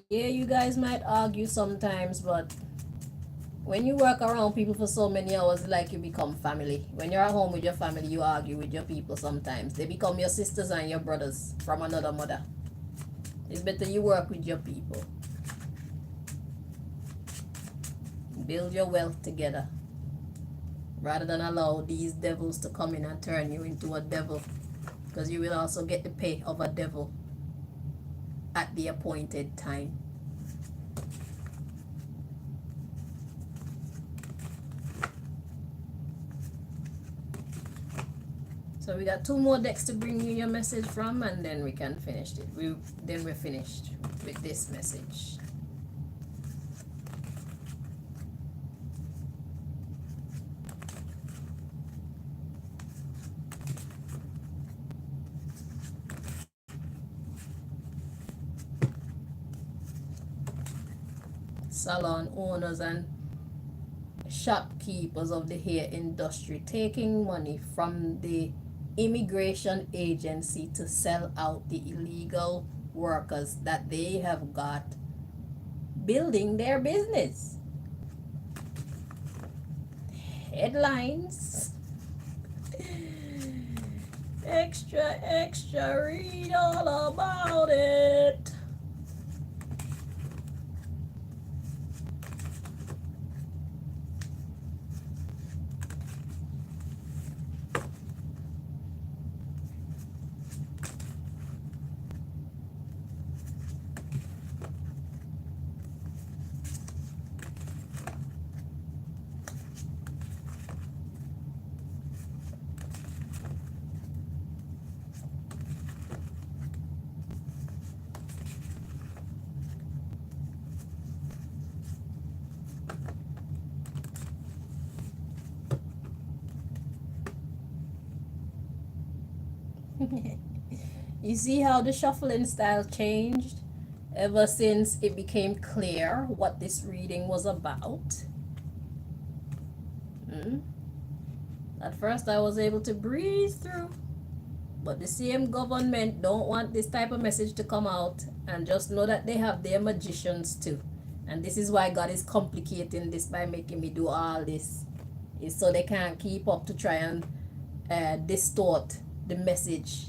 Yeah, you guys might argue sometimes, but when you work around people for so many hours, like you become family. When you're at home with your family, you argue with your people sometimes. They become your sisters and your brothers from another mother. It's better you work with your people. Build your wealth together, rather than allow these devils to come in and turn you into a devil, because you will also get the pay of a devil at the appointed time. So we got 2 more decks to bring you your message from, and then we can finish it. Then we're finished with this message. Salon owners and shopkeepers of the hair industry, taking money from the immigration agency to sell out the illegal workers that they have got building their business. Headlines. Extra, extra, read all about it. You see how the shuffling style changed ever since it became clear what this reading was about? At first I was able to breeze through, but the same government don't want this type of message to come out, and just know that they have their magicians too. And this is why God is complicating this by making me do all this, is so they can't keep up to try and distort the message.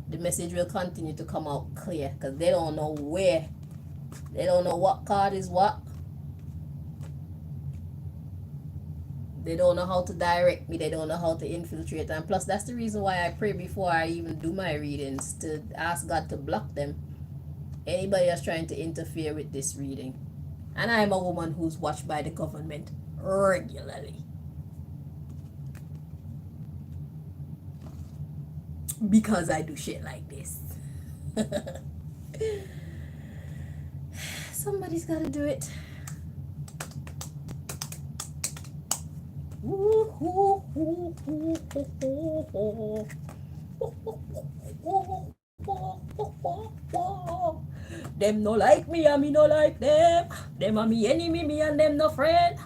The message will continue to come out clear because they don't know where, they don't know what card is what. They don't know how to direct me, they don't know how to infiltrate. And plus, that's the reason why I pray before I even do my readings, to ask God to block them, anybody that's trying to interfere with this reading. And I'm a woman who's watched by the government regularly, because I do shit like this. Somebody's gotta do it. Them no like me and me no like them. Them are me enemy, me and them no friend.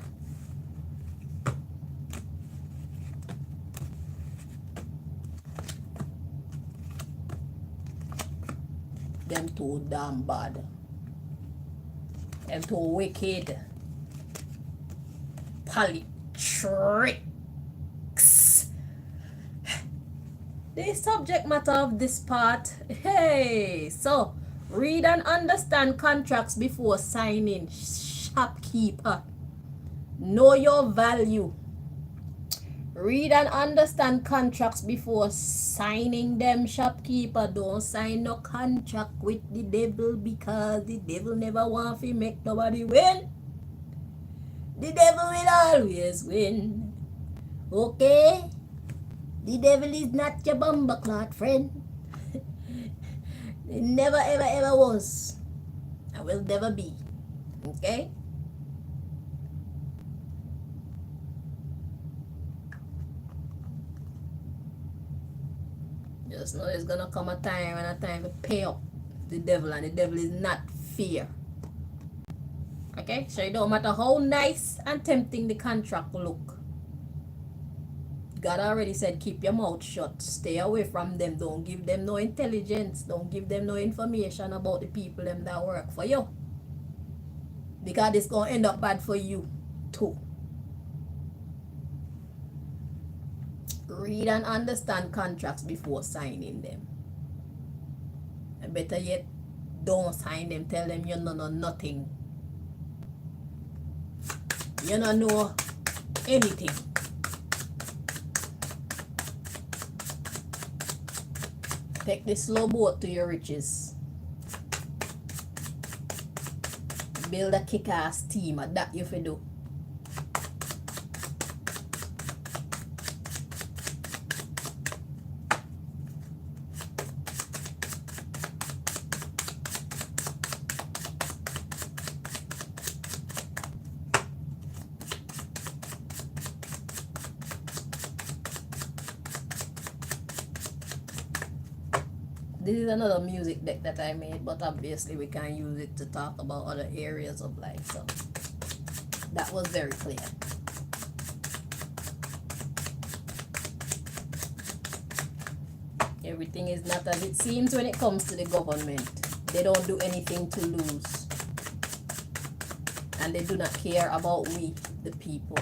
Them too damn bad. Them too wicked. Tricks. The subject matter of this part. Hey, so read and understand contracts before signing. Shopkeeper, know your value. Read and understand contracts before signing them, shopkeeper. Don't sign no contract with the devil, because the devil never want to make nobody win. The devil will always win. Okay? The devil is not your bumbleclot friend. It never ever ever was. And will never be. Okay? Just know there's gonna come a time to pay up the devil, and the devil is not fear. Okay, so it don't matter how nice and tempting the contract look. God already said keep your mouth shut. Stay away from them. Don't give them no intelligence. Don't give them no information about the people them that work for you, because it's gonna end up bad for you too. Read and understand contracts before signing them. And better yet, don't sign them. Tell them you know nothing. You don't know anything. Take the slow boat to your riches. Build a kick-ass team. That you fi do. This is another music deck that I made, but obviously we can use it to talk about other areas of life. So that was very clear. Everything is not as it seems when it comes to the government. They don't do anything to lose. And they do not care about we, the people.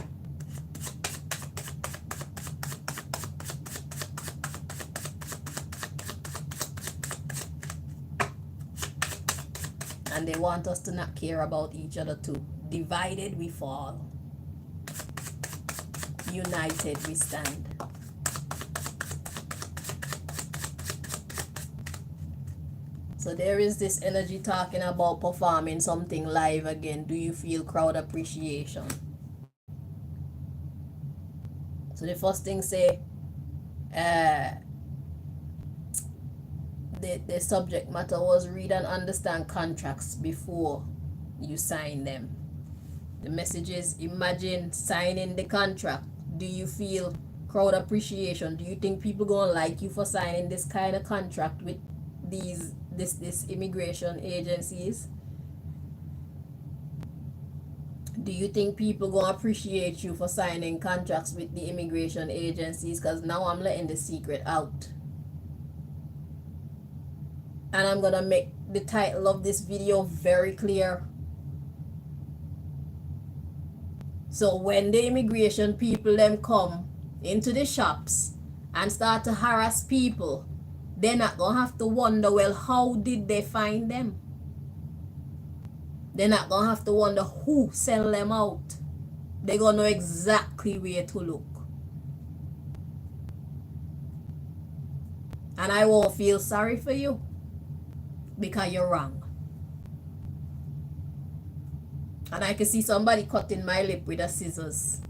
And they want us to not care about each other too. Divided we fall. United we stand. So there is this energy talking about performing something live again. Do you feel crowd appreciation? So the first thing say, the subject matter was read and understand contracts before you sign them. The message is, imagine signing the contract. Do you feel crowd appreciation? Do you think people gonna like you for signing this kind of contract with this immigration agencies? Do you think people gonna appreciate you for signing contracts with the immigration agencies? Because now I'm letting the secret out. And I'm gonna make the title of this video very clear. So when the immigration people them come into the shops and start to harass people, they're not gonna have to wonder, well, how did they find them? They're not gonna have to wonder who sent them out. They're gonna know exactly where to look. And I won't feel sorry for you because you're wrong. And I can see somebody cutting my lip with a scissors.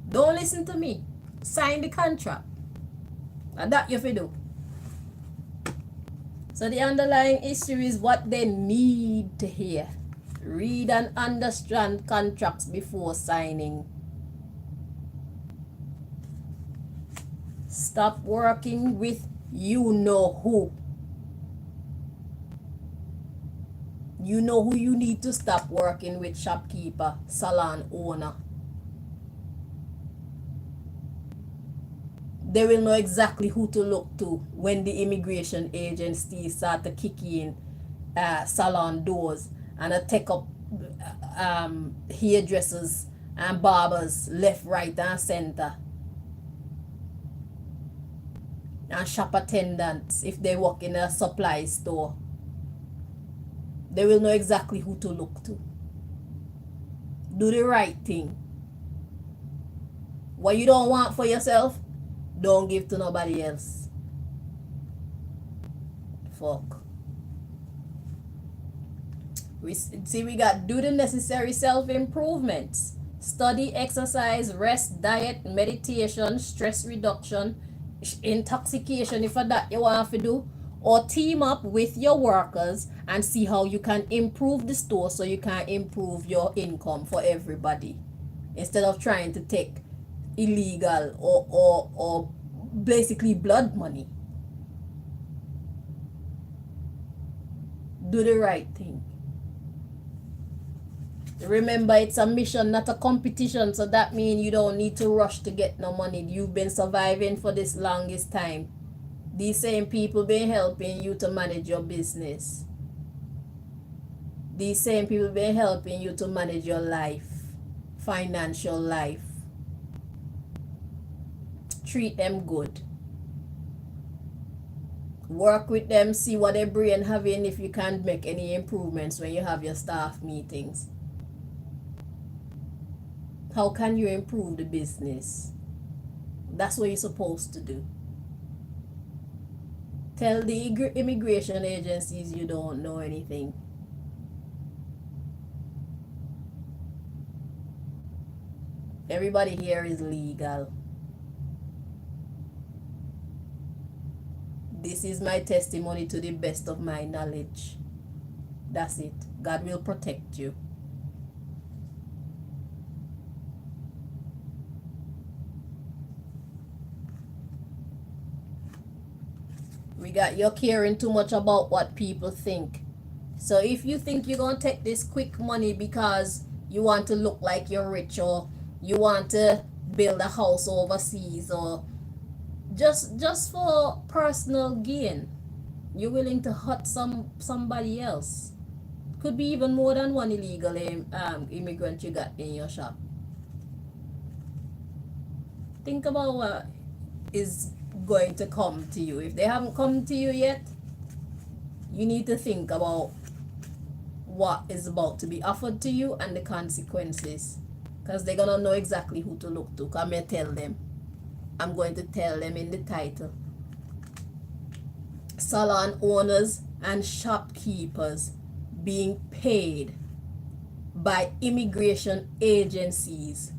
Don't listen to me. Sign the contract. And that you have to do. So the underlying issue is what they need to hear. Read and understand contracts before signing. Stop working with you know who. You know who you need to stop working with: shopkeeper, salon owner. They will know exactly who to look to when the immigration agencies start to kick in salon doors and take up hairdressers and barbers left, right, and center. And shop attendants if they work in a supply store. They will know exactly who to look to. Do the right thing. What you don't want for yourself, don't give to nobody else. Fuck. We got do the necessary self-improvements. Study, exercise, rest, diet, meditation, stress reduction, intoxication if that you want to do. Or team up with your workers and see how you can improve the store so you can improve your income for everybody. Instead of trying to take illegal or basically blood money. Do the right thing. Remember, it's a mission, not a competition. So that means you don't need to rush to get no money. You've been surviving for this longest time. These same people been helping you to manage your business. These same people been helping you to manage your life, financial life. Treat them good. Work with them, see what their brain having, if you can't make any improvements when you have your staff meetings. How can you improve the business? That's what you're supposed to do. Tell the immigration agencies you don't know anything. Everybody here is legal. This is my testimony to the best of my knowledge. That's it. God will protect you. We got you caring too much about what people think. So if you think you're going to take this quick money because you want to look like you're rich, or you want to build a house overseas, or just for personal gain. You're willing to hurt somebody else. Could be even more than one illegal immigrant you got in your shop. Think about what is going to come to you. If they haven't come to you yet, you need to think about what is about to be offered to you and the consequences. Because they're going to know exactly who to look to. Come here, tell them. I'm going to tell them in the title. Salon owners and shopkeepers being paid by immigration agencies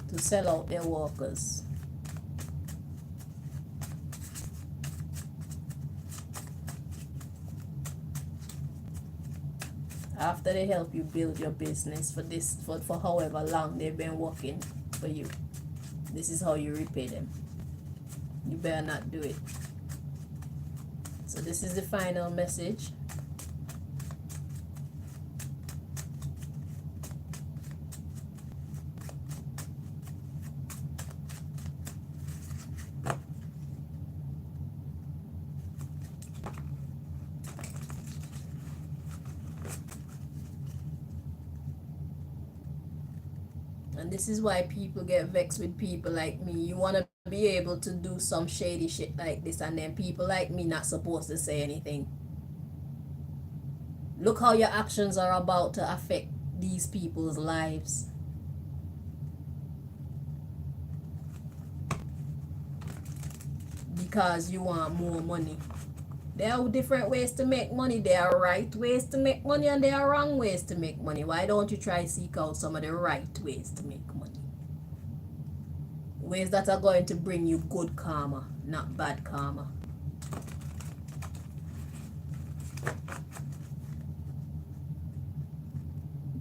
to sell out their workers. After they help you build your business for however long they've been working for you, this is how you repay them. You better not do it. So this is the final message. And this is why people get vexed with people like me. You want to be able to do some shady shit like this, and then people like me not supposed to say anything. Look how your actions are about to affect these people's lives. Because you want more money. There are different ways to make money. There are right ways to make money and there are wrong ways to make money. Why don't you try seek out some of the right ways to make money? Ways that are going to bring you good karma, not bad karma.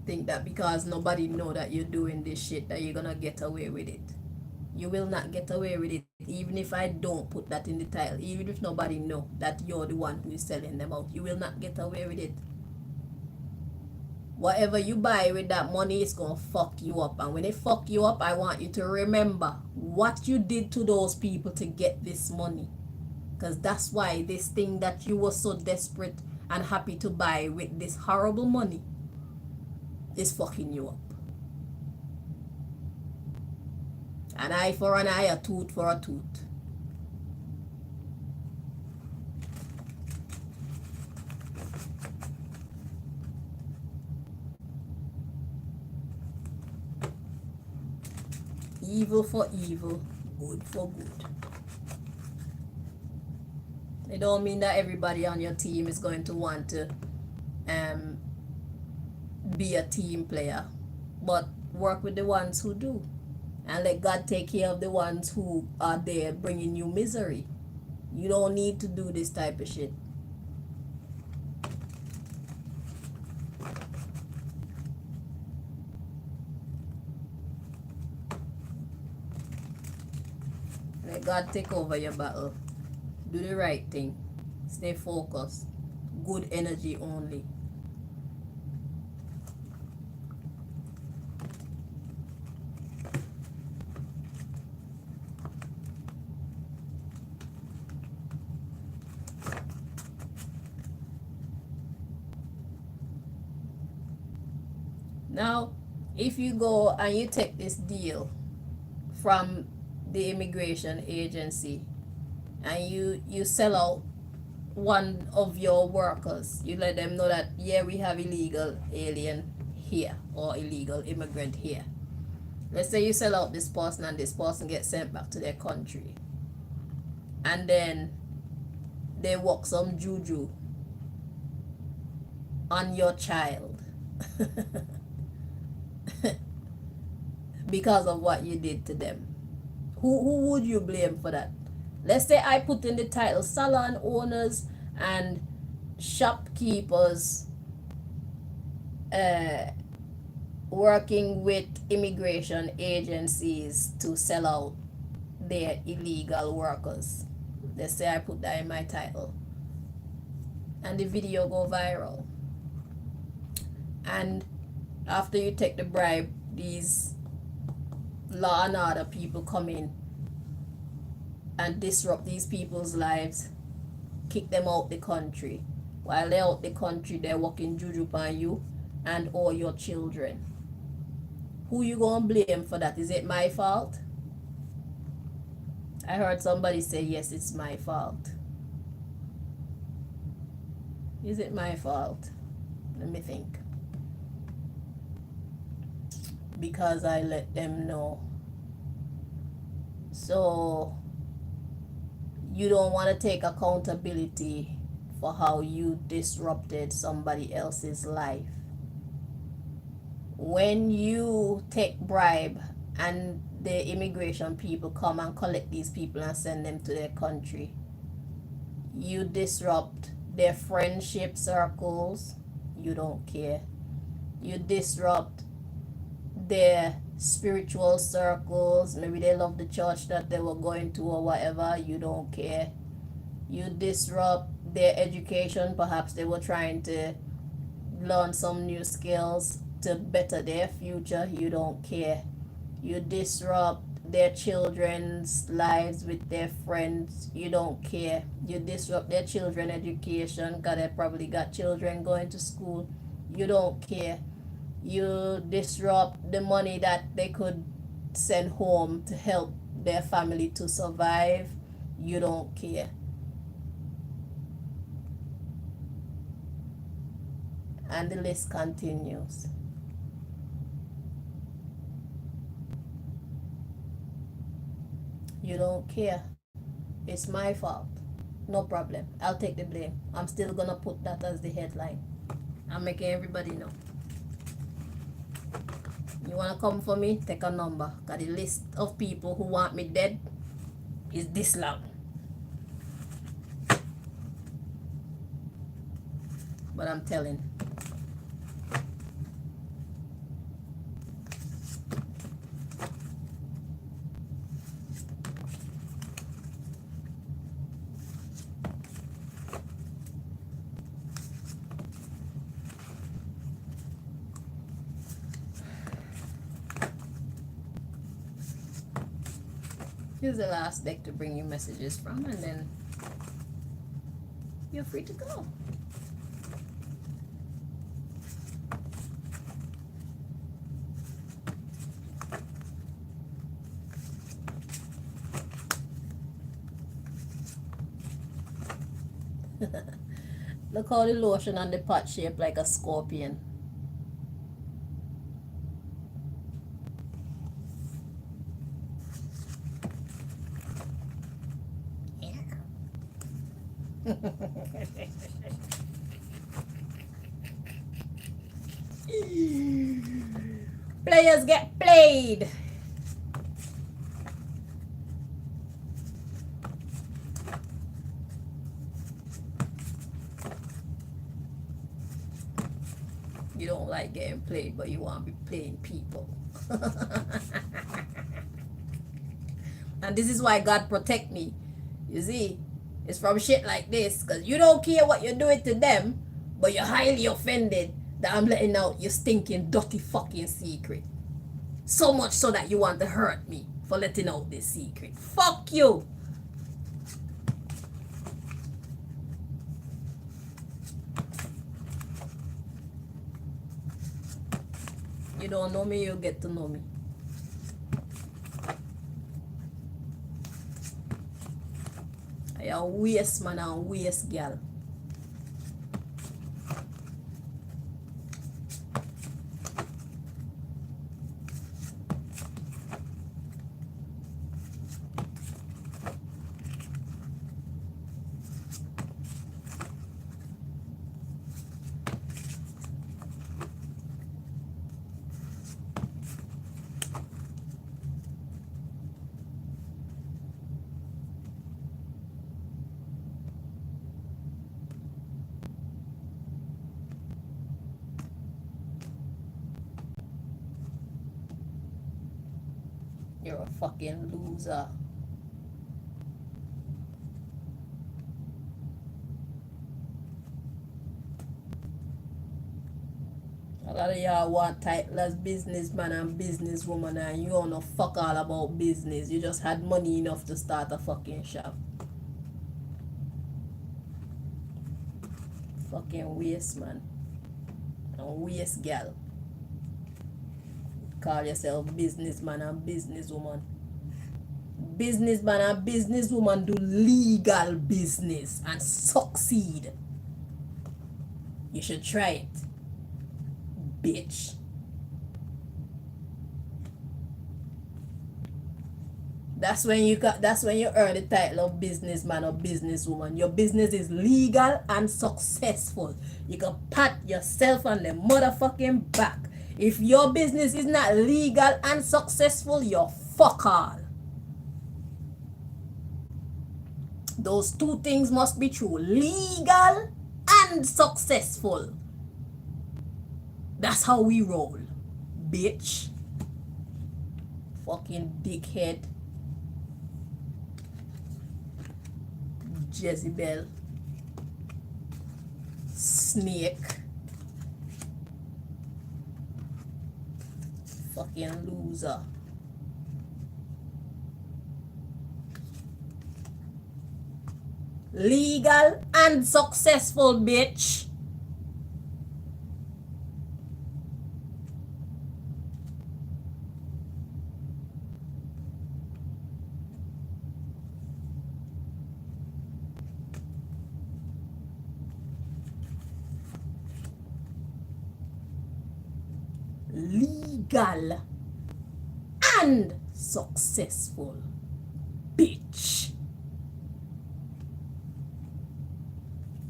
Think that because nobody know that you're doing this shit that you're gonna get away with it. You will not get away with it. Even if I don't put that in the title, even if nobody know that you're the one who is selling them out, you will not get away with it. Whatever you buy with that money is gonna fuck you up, and when it fuck you up, I want you to remember what you did to those people to get this money, because that's why this thing that you were so desperate and happy to buy with this horrible money is fucking you up. An eye for an eye, a tooth for a tooth. Evil for evil, good for good. It don't mean that everybody on your team is going to want to be a team player, but work with the ones who do. And let God take care of the ones who are there bringing you misery. You don't need to do this type of shit. Let God take over your battle. Do the right thing. Stay focused. Good energy only. Now, if you go and you take this deal from the immigration agency and you sell out one of your workers, you let them know that, yeah, we have illegal alien here or illegal immigrant here. Let's say you sell out this person and this person gets sent back to their country, and then they work some juju on your child because of what you did to them. Who would you blame for that? Let's say I put in the title salon owners and shopkeepers working with immigration agencies to sell out their illegal workers. Let's say I put that in my title and the video go viral. And after you take the bribe, these law and order people come in and disrupt these people's lives, kick them out the country. While they're out the country, they're working juju on you and all your children. Who you gonna blame for that? Is it my fault? I heard somebody say, yes, it's my fault. Is it my fault? Let me think. Because I let them know. So you don't want to take accountability for how you disrupted somebody else's life. When you take bribe and the immigration people come and collect these people and send them to their country, you disrupt their friendship circles, you don't care. You disrupt their spiritual circles, maybe they love the church that they were going to or whatever, you don't care. You disrupt their education, perhaps they were trying to learn some new skills to better their future, you don't care. You disrupt their children's lives with their friends, you don't care. You disrupt their children's education because they probably got children going to school, you don't care. You disrupt the money that they could send home to help their family to survive, you don't care. And the list continues. You don't care. It's my fault. No problem. I'll take the blame. I'm still gonna put that as the headline. I'm making everybody know. You wanna come for me? Take a number. Cause the list of people who want me dead is this long. But I'm telling. Here's the last deck to bring you messages from, and then you're free to go. Look how the lotion on the pot shaped like a scorpion. Players get played. You don't like getting played, but you want to be playing people. And this is why God protect me. You see, it's from shit like this, because you don't care what you're doing to them, but you're highly offended that I'm letting out your stinking dirty fucking secret. So much so that you want to hurt me for letting out this secret. Fuck you. You don't know me, you'll get to know me. I a waste man and waste girl. You're a fucking loser. A lot of y'all want title as businessman and businesswoman, and you don't know fuck all about business. You just had money enough to start a fucking shop. Fucking waste man. And waste gal. Call yourself businessman and businesswoman. Businessman and businesswoman do legal business and succeed. You should try it, bitch. That's when you earn the title of businessman or businesswoman. Your business is legal and successful. You can pat yourself on the motherfucking back. If your business is not legal and successful, you're fuck all. Those two things must be true. Legal and successful. That's how we roll, bitch. Fucking dickhead. Jezebel. Snake. Fucking loser. Legal and successful, bitch. Legal and successful, bitch.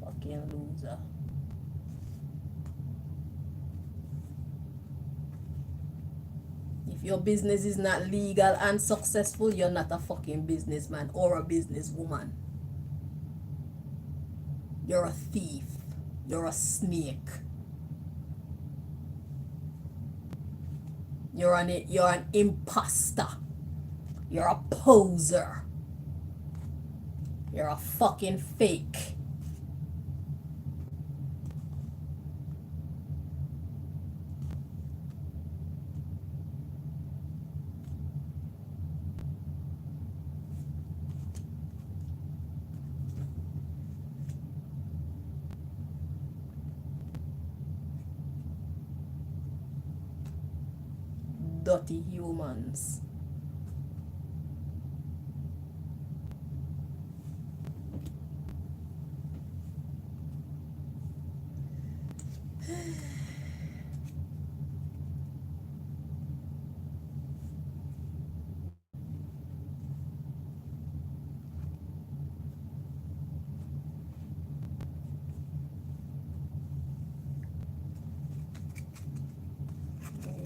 Fucking loser. If your business is not legal and successful, you're not a fucking businessman or a businesswoman. You're a thief. You're a snake. You're an imposter. You're a poser. You're a fucking fake. Dirty humans.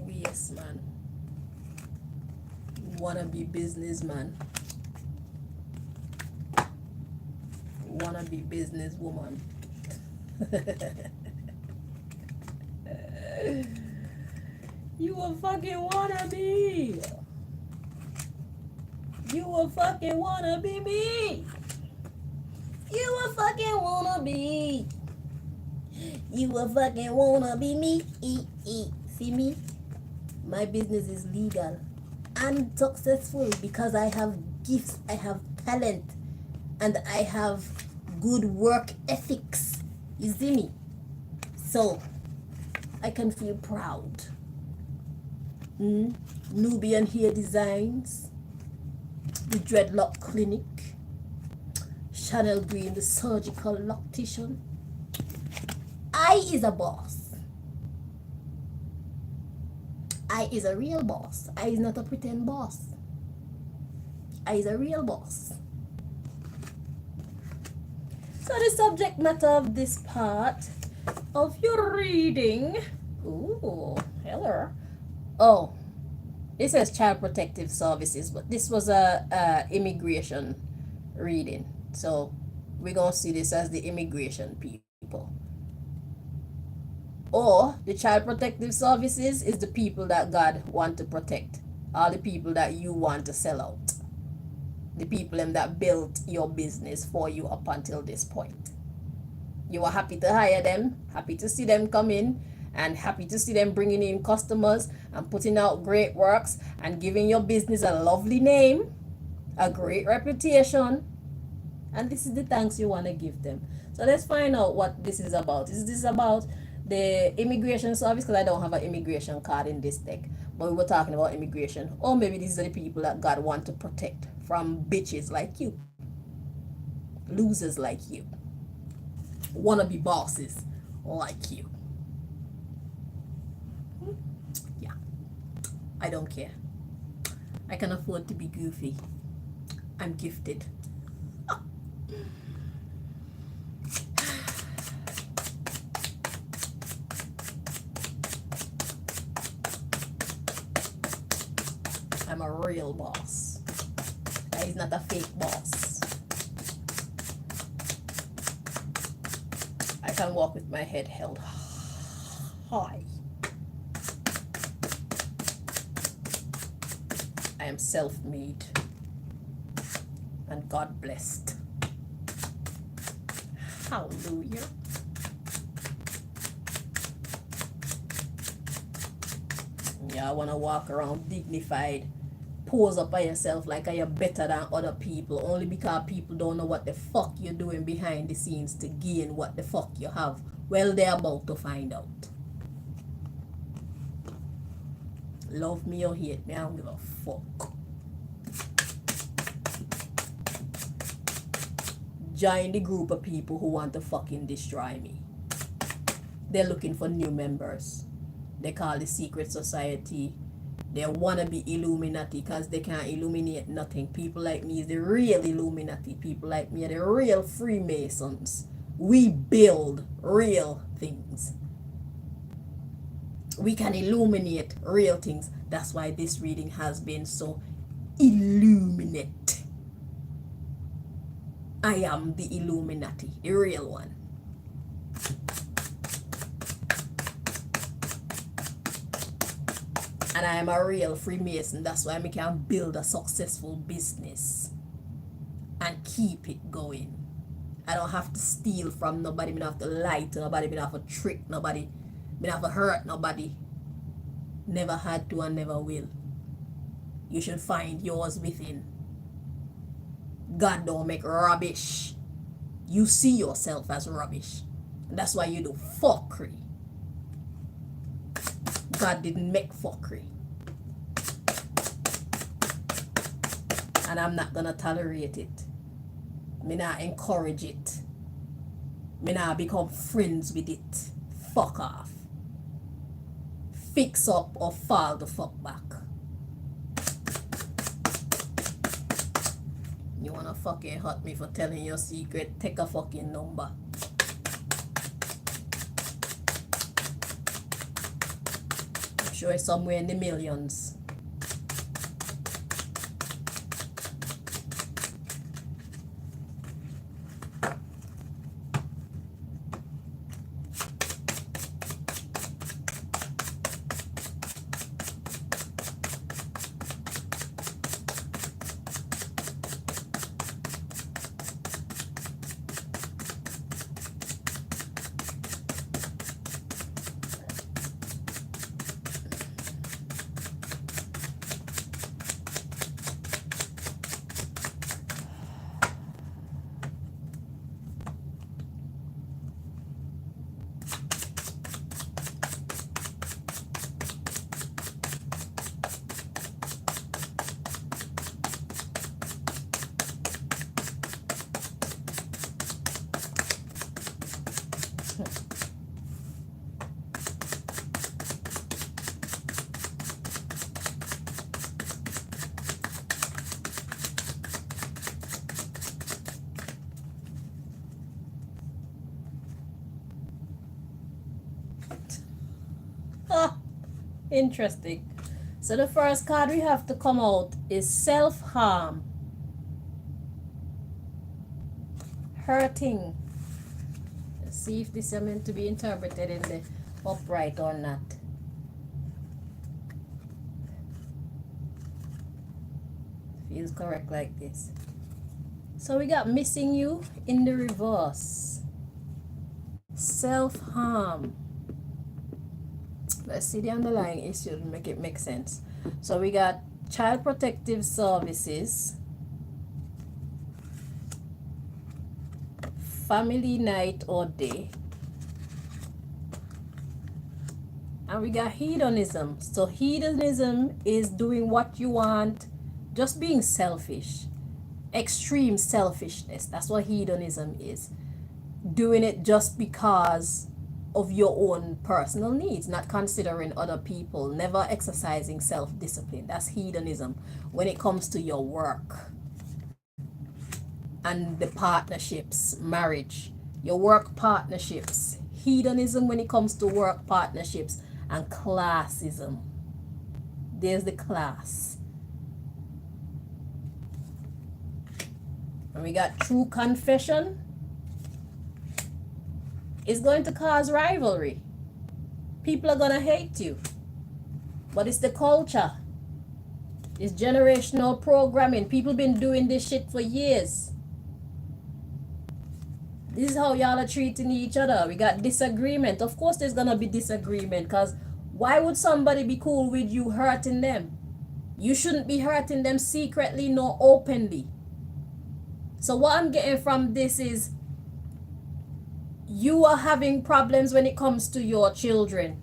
Yes, man. Wanna be businessman. Wanna be businesswoman. You a fucking wannabe. You a fucking wannabe me. You a fucking wannabe. You a fucking wannabe me. See me? My business is legal and successful because I have gifts, I have talent, and I have good work ethics. You see me? So I can feel proud. Nubian Hair Designs, the Dreadlock Clinic, Chanel Green, the Surgical Loctician. I is a boss. I is a real boss. I is not a pretend boss. I is a real boss. So the subject matter of this part of your reading. Ooh, hello. Oh, it says Child Protective Services, but this was a immigration reading. So we're gonna see this as the immigration people. Or the Child Protective Services is the people that God want to protect. All the people that you want to sell out. The people that built your business for you up until this point. You are happy to hire them, happy to see them come in and happy to see them bringing in customers and putting out great works and giving your business a lovely name, a great reputation. And this is the thanks you want to give them. So let's find out what this is about. Is this about the immigration service? Because I don't have an immigration card in this deck. But we were talking about immigration. Or maybe these are the people that God want to protect from bitches like you. Losers like you. Wannabe bosses like you. Yeah. I don't care. I can afford to be goofy. I'm gifted. I'm a real boss. He's not a fake boss. I can walk with my head held high. I am self-made and God blessed. Hallelujah. Yeah, I want to walk around dignified, pose up by yourself like you're better than other people, only because people don't know what the fuck you're doing behind the scenes to gain what the fuck you have. Well, they're about to find out. Love me or hate me, I don't give a fuck. Join the group of people who want to fucking destroy me. They're looking for new members. They call the secret society. They want to be Illuminati because they can't illuminate nothing. People like me is the real Illuminati. People like me are the real Freemasons. We build real things. We can illuminate real things. That's why this reading has been so illuminate. I am the Illuminati, the real one. And I am a real Freemason. That's why I can build a successful business and keep it going. I don't have to steal from nobody. I don't have to lie to nobody. I don't have to trick nobody. I don't have to hurt nobody. Never had to and never will. You should find yours within. God don't make rubbish. You see yourself as rubbish. And that's why you do fuckery. God didn't make fuckery. And I'm not gonna tolerate it. Me not encourage it. Me not become friends with it. Fuck off. Fix up or fall the fuck back. You wanna fucking hurt me for telling your secret? Take a fucking number. I'm sure it's somewhere in the millions. Interesting. So the first card we have to come out is self-harm. Hurting. Let's see if this is meant to be interpreted in the upright or not. Feels correct like this. So we got missing you in the reverse. Self-harm. Let's see the underlying issue to make it make sense. So we got Child Protective Services, family night or day, and we got hedonism. So hedonism is doing what you want, just being selfish, extreme selfishness. That's what hedonism is. Doing it just because of your own personal needs, not considering other people, never exercising self-discipline. That's hedonism when it comes to your work and the partnerships, marriage, your work partnerships. Hedonism when it comes to work partnerships, and classism. There's the class. And we got true confession. It's going to cause rivalry. People are going to hate you. But it's the culture. It's generational programming. People been doing this shit for years. This is how y'all are treating each other. We got disagreement. Of course there's going to be disagreement, because why would somebody be cool with you hurting them? You shouldn't be hurting them secretly nor openly. So what I'm getting from this is, you are having problems when it comes to your children.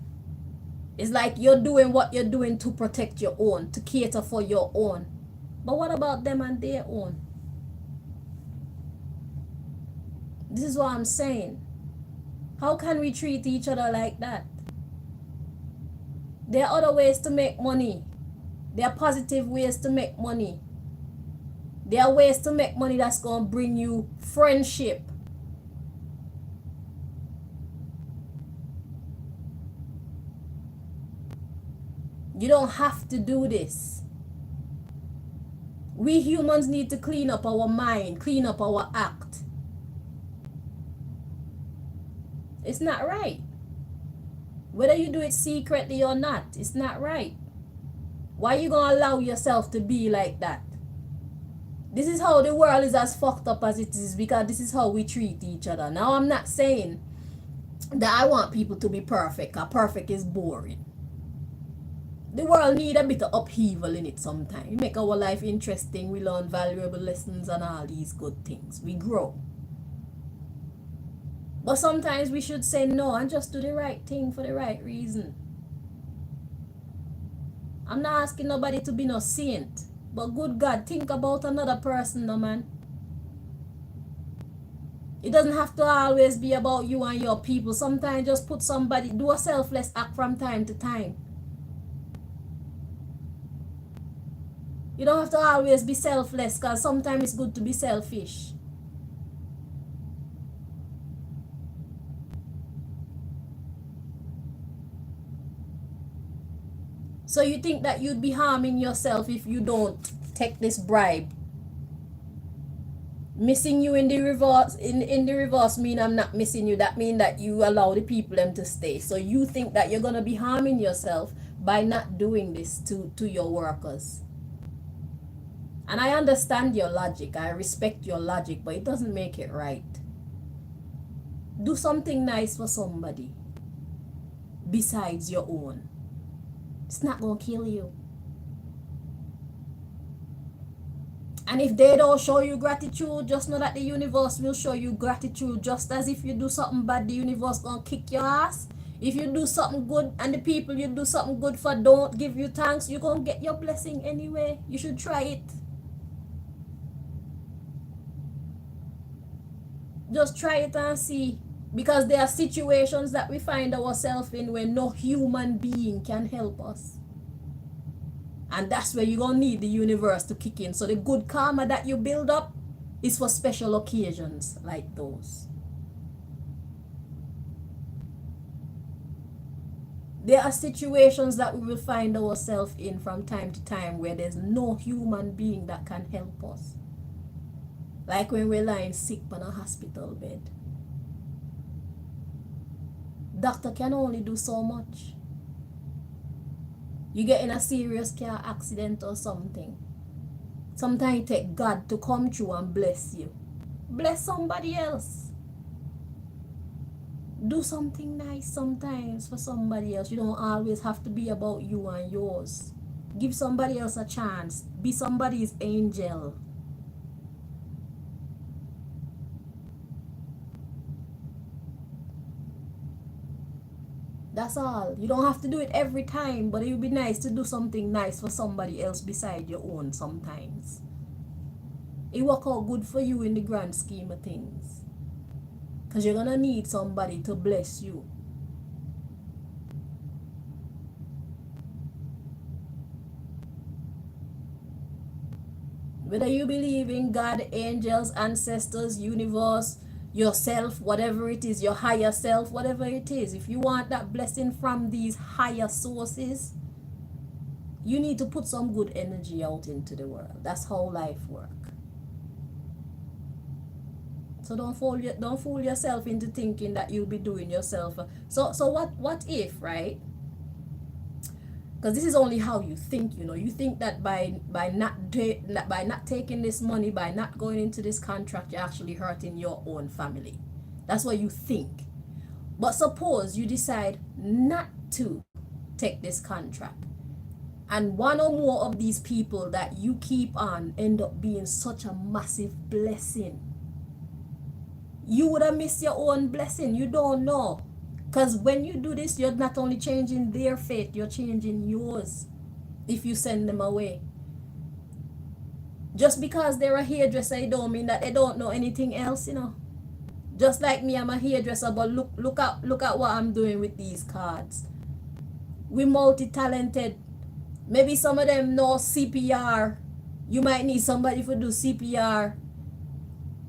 It's like you're doing what you're doing to protect your own, to cater for your own. But what about them and their own? This is what I'm saying. How can we treat each other like that? There are other ways to make money. There are positive ways to make money. There are ways to make money that's going to bring you friendship. You don't have to do this. We humans need to clean up our mind, clean up our act. It's not right. Whether you do it secretly or not, it's not right. Why are you going to allow yourself to be like that? This is how the world is as fucked up as it is, because this is how we treat each other. Now, I'm not saying that I want people to be perfect, because perfect is boring. The world need a bit of upheaval in it sometimes. We make our life interesting. We learn valuable lessons and all these good things. We grow. But sometimes we should say no and just do the right thing for the right reason. I'm not asking nobody to be no saint. But good God, think about another person, no man. It doesn't have to always be about you and your people. Sometimes just put somebody, do a selfless act from time to time. You don't have to always be selfless, because sometimes it's good to be selfish. So you think that you'd be harming yourself if you don't take this bribe? Missing you in the reverse, in the reverse mean I'm not missing you. That mean that you allow the people them to stay. So you think that you're gonna be harming yourself by not doing this to your workers. And I understand your logic. I respect your logic, but it doesn't make it right. Do something nice for somebody besides your own. It's not gonna kill you. And if they don't show you gratitude, just know that the universe will show you gratitude. Just as if you do something bad, the universe gonna kick your ass. If you do something good and the people you do something good for don't give you thanks, you're gonna get your blessing anyway. You should try it. Just try it and see. Because there are situations that we find ourselves in where no human being can help us. And that's where you're going to need the universe to kick in. So the good karma that you build up is for special occasions like those. There are situations that we will find ourselves in from time to time where there's no human being that can help us. Like when we're lying sick on a hospital bed. Doctor can only do so much. You get in a serious car accident or something. Sometimes it takes God to come through and bless you. Bless somebody else. Do something nice sometimes for somebody else. You don't always have to be about you and yours. Give somebody else a chance. Be somebody's angel. That's all. You don't have to do it every time, but it would be nice to do something nice for somebody else beside your own sometimes. It work out good for you in the grand scheme of things. Because you're going to need somebody to bless you. Whether you believe in God, angels, ancestors, universe, yourself, whatever it is, your higher self, whatever it is, if you want that blessing from these higher sources, you need to put some good energy out into the world. That's how life works. So don't fool yourself into thinking that you'll be doing yourself. So what if, right? Because this is only how you think, you know. You think that by not taking this money, by not going into this contract, you're actually hurting your own family. That's what you think. But suppose you decide not to take this contract, and one or more of these people that you keep on end up being such a massive blessing. You would have missed your own blessing. You don't know. Because when you do this, you're not only changing their fate, you're changing yours if you send them away. Just because they're a hairdresser, it don't mean that they don't know anything else, you know. Just like me, I'm a hairdresser, but look at what I'm doing with these cards. We're multi-talented. Maybe some of them know CPR. You might need somebody to do CPR.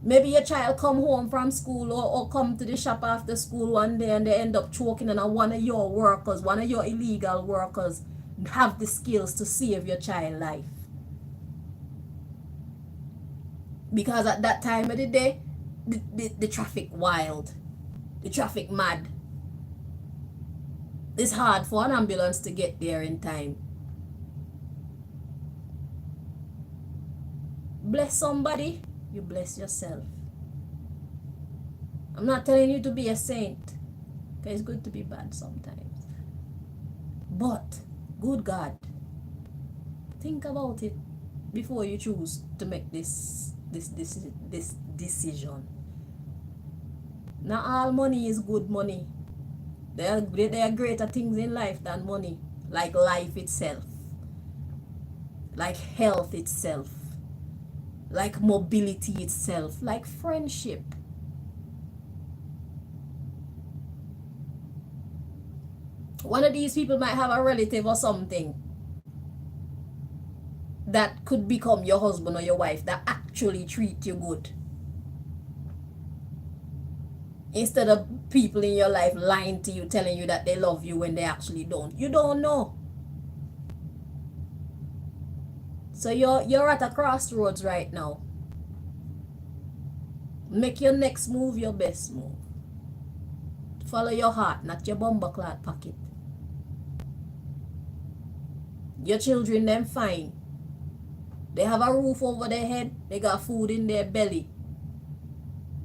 Maybe your child come home from school or come to the shop after school one day and they end up choking, and one of your workers, one of your illegal workers have the skills to save your child life. Because at that time of the day, the traffic wild, the traffic mad. It's hard for an ambulance to get there in time. Bless somebody, you bless yourself. I'm not telling you to be a saint, because it's good to be bad sometimes. But, good God, think about it before you choose to make this decision. Not all money is good money. There are greater things in life than money, like life itself, like health itself, like mobility itself, like friendship. One of these people might have a relative or something that could become your husband or your wife that actually treat you good. Instead of people in your life lying to you, telling you that they love you when they actually don't. You don't know. So you're at a crossroads right now. Make your next move your best move. Follow your heart, not your bumperclad pocket. Your children, them fine. They have a roof over their head. They got food in their belly.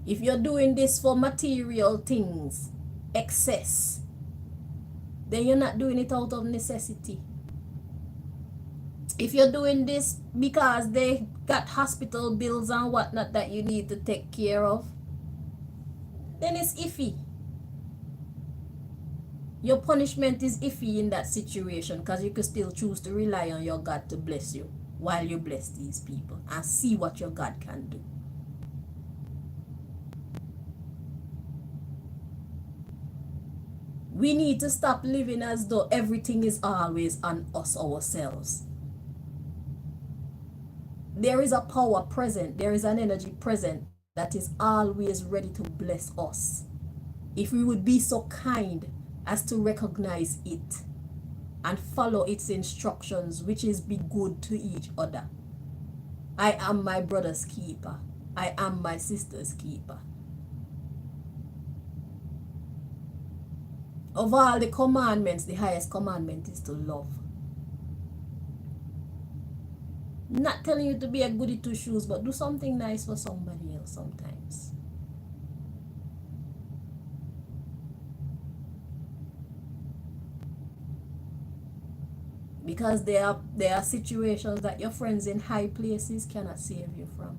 If you're doing this for material things, excess, then you're not doing it out of necessity. If you're doing this because they got hospital bills and whatnot that you need to take care of, then it's iffy. Your punishment is iffy in that situation, because you could still choose to rely on your God to bless you while you bless these people and see what your God can do. We need to stop living as though everything is always on us ourselves. There is a power present, there is an energy present that is always ready to bless us. If we would be so kind as to recognize it and follow its instructions, which is be good to each other. I am my brother's keeper. I am my sister's keeper. Of all the commandments, the highest commandment is to love. Not telling you to be a goody two shoes, but do something nice for somebody else sometimes. Because there are situations that your friends in high places cannot save you from.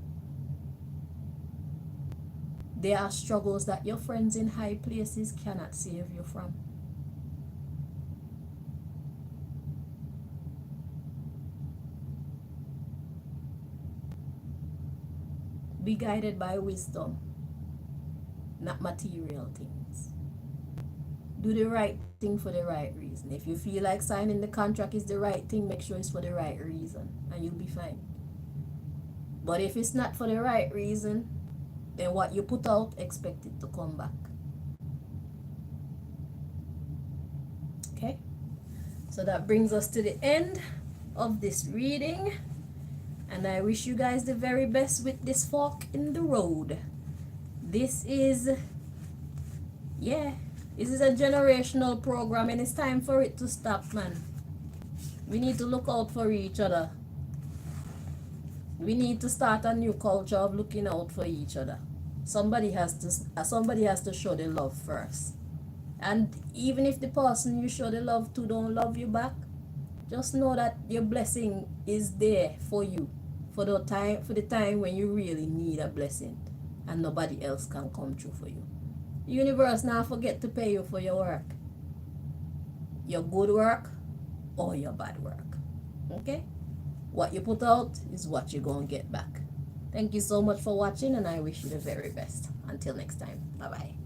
There are struggles that your friends in high places cannot save you from. Be guided by wisdom, not material things. Do the right thing for the right reason. If you feel like signing the contract is the right thing, make sure it's for the right reason and you'll be fine. But if it's not for the right reason, then what you put out, expect it to come back. Okay? So that brings us to the end of this reading. And I wish you guys the very best with this fork in the road. This is a generational program and it's time for it to stop, man. We need to look out for each other. We need to start a new culture of looking out for each other. Somebody has to show the love first. And even if the person you show the love to don't love you back, just know that your blessing is there for you for the time when you really need a blessing and nobody else can come through for you. The universe now forget to pay you for your work. Your good work or your bad work. Okay? What you put out is what you're going to get back. Thank you so much for watching and I wish you the very best. Until next time. Bye-bye.